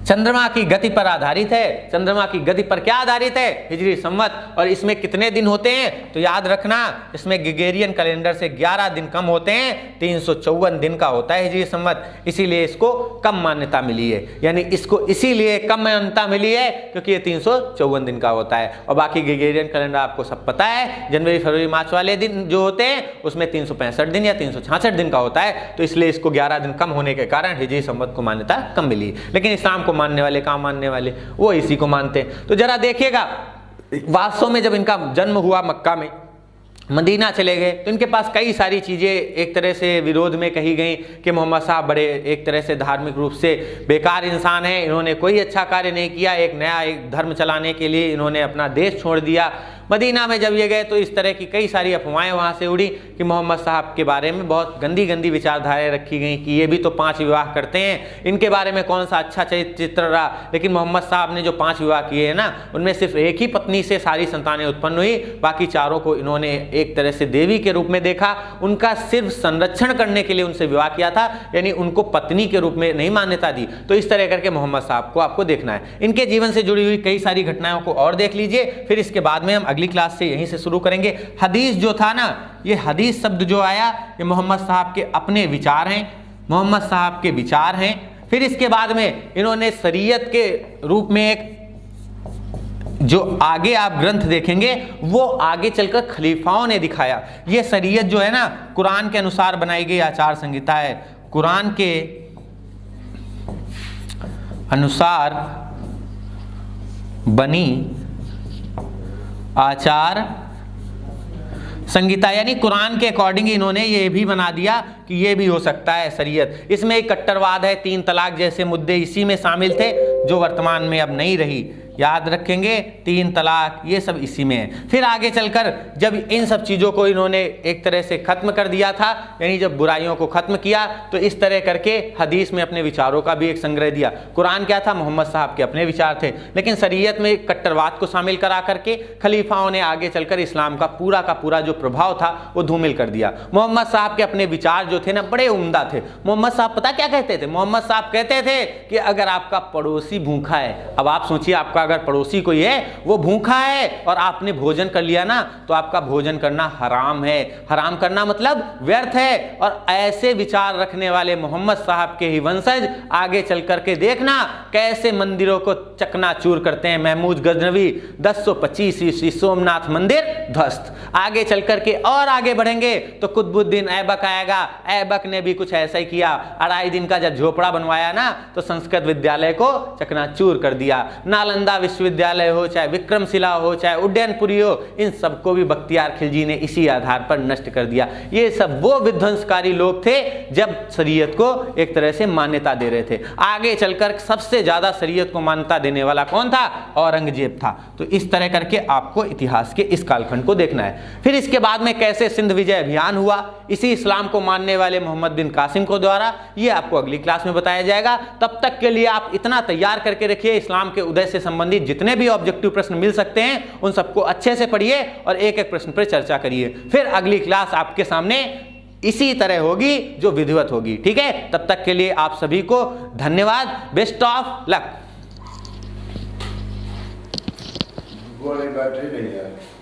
चंद्रमा की गति पर आधारित है। चंद्रमा की गति पर क्या आधारित है? हिजरी संवत। और इसमें कितने दिन होते हैं? तो याद रखना, इसमें ग्रेगोरियन कैलेंडर से 11 दिन कम होते हैं, 354 दिन का होता है हिजरी संवत। इसीलिए इसको कम मान्यता मिली है, यानी इसको इसीलिए कम मान्यता मिली है क्योंकि ये 354 दिन का होता है। और बाकी ग्रेगोरियन कैलेंडर आपको सब पता है, जनवरी फरवरी मार्च वाले दिन जो होते हैं उसमें 365 दिन या 366 दिन का होता है। तो इसलिए इसको 11 दिन कम होने के कारण हिजरी संवत को मान्यता कम मिली। लेकिन इस्लाम को मानने वाले, काम मानने वाले, वो इसी को मानते हैं। तो जरा देखिएगा, वास्तव में जब इनका जन्म हुआ मक्का में, मदीना चले गए तो इनके पास कई सारी चीज़ें एक तरह से विरोध में कही गई कि मोहम्मद साहब बड़े एक तरह से धार्मिक रूप से बेकार इंसान हैं, इन्होंने कोई अच्छा कार्य नहीं किया, एक नया एक धर्म चलाने के लिए इन्होंने अपना देश छोड़ दिया। मदीना में जब ये गए तो इस तरह की कई सारी अफवाहें वहाँ से उड़ी कि मोहम्मद साहब के बारे में बहुत गंदी गंदी विचारधाराएं रखी गई कि ये भी तो 5 विवाह करते हैं, इनके बारे में कौन सा अच्छा चित्र रहा। लेकिन मोहम्मद साहब ने जो 5 विवाह किए हैं ना, उनमें सिर्फ एक ही पत्नी से सारी संतानें उत्पन्न हुई, बाकी चारों को इन्होंने एक तरह से देवी के रूप में देखा। उनका सिर्फ संरक्षण करने के लिए उनसे विवाह किया था, यानी उनको पत्नी के रूप में नहीं मान्यता दी। तो इस तरह करके मोहम्मद साहब को आपको देखना है। इनके जीवन से जुड़ी हुई कई सारी घटनाओं को और देख लीजिए, फिर इसके बाद में हम अगली क्लास से यहीं से शुरू करेंगे। हदीस जो था ना, ये हदीस शब्द जो आया ये मोहम्मद साहब के अपने विचार हैं, मोहम्मद साहब के विचार हैं। फिर इसके बाद में इन्होंने शरीयत के रूप में एक जो आगे आप ग्रंथ देखेंगे वो आगे चलकर खलीफाओं ने दिखाया। ये शरीयत जो है ना, कुरान के अनुसार बनाई गई आचार संहिता है। कुरान के अनुसार बनी आचार संहिता, यानी कुरान के अकॉर्डिंग इन्होंने ये भी बना दिया कि ये भी हो सकता है शरीयत। इसमें एक कट्टरवाद है, 3 तलाक जैसे मुद्दे इसी में शामिल थे जो वर्तमान में अब नहीं रही। याद रखेंगे, 3 तलाक, ये सब इसी में है। फिर आगे चलकर जब इन सब चीज़ों को इन्होंने एक तरह से ख़त्म कर दिया था, यानी जब बुराइयों को ख़त्म किया, तो इस तरह करके हदीस में अपने विचारों का भी एक संग्रह दिया। कुरान क्या था, मोहम्मद साहब के अपने विचार थे, लेकिन शरीयत में कट्टरवाद को शामिल करा करके खलीफाओं ने आगे चलकर इस्लाम का पूरा जो प्रभाव था वो धूमिल कर दिया। मोहम्मद साहब के अपने विचार जो थे ना, बड़े उम्दा थे। मोहम्मद साहब पता क्या कहते थे? मोहम्मद साहब कहते थे कि अगर आपका पड़ोसी भूखा है, अब आप सोचिए, आपका अगर पड़ोसी कोई है, वो भूखा है और आपने भोजन कर लिया ना, तो आपका भोजन करना हराम है। हराम करना मतलब व्यर्थ है। और ऐसे विचार रखने वाले मोहम्मद साहब के ही वंशज आगे चल करके देखना कैसे मंदिरों को चकनाचूर करते हैं। महमूद गजनवी 1025 ईस्वी सोमनाथ मंदिर ध्वस्त। आगे चल करके और आगे बढ़ेंगे तो कुतुबुद्दीन ऐबक आएगा। ऐबक ने भी कुछ ऐसा ही किया। 2.5 दिन का जब झोपड़ा बनवाया ना, तो संस्कृत विद्यालय को चकनाचूर कर दिया। नालंदा विश्वविद्यालय हो, चाहे विक्रमशिला हो, चाहे उड्डयनपुरी हो, इन सबको भी बख्तियार खिलजी ने इसी आधार पर नष्ट कर दिया। ये सब वो विध्वंसकारी लोग थे जब शरीयत को एक तरह से मान्यता दे रहे थे। आगे चलकर सबसे ज्यादा शरीयत को मान्यता देने वाला कौन था? औरंगजेब था। तो इस तरह करके आपको इतिहास के इस कालखंड को देखना है। फिर इसके बाद में कैसे सिंध विजय अभियान हुआ, इसी इस्लाम को मानने वाले मोहम्मद बिन कासिम को द्वारा, ये आपको अगली क्लास में बताया जाएगा। तब तक के लिए आप इतना तैयार करके रखिए, इस्लाम के उदय से संबंधित जितने भी ऑब्जेक्टिव प्रश्न मिल सकते हैं उन सबको अच्छे से पढ़िए और एक एक प्रश्न पर चर्चा करिए। फिर अगली क्लास आपके सामने इसी तरह होगी जो विधिवत होगी। ठीक है, तब तक के लिए आप सभी को धन्यवाद। Best of luck. बैटरी नहीं है।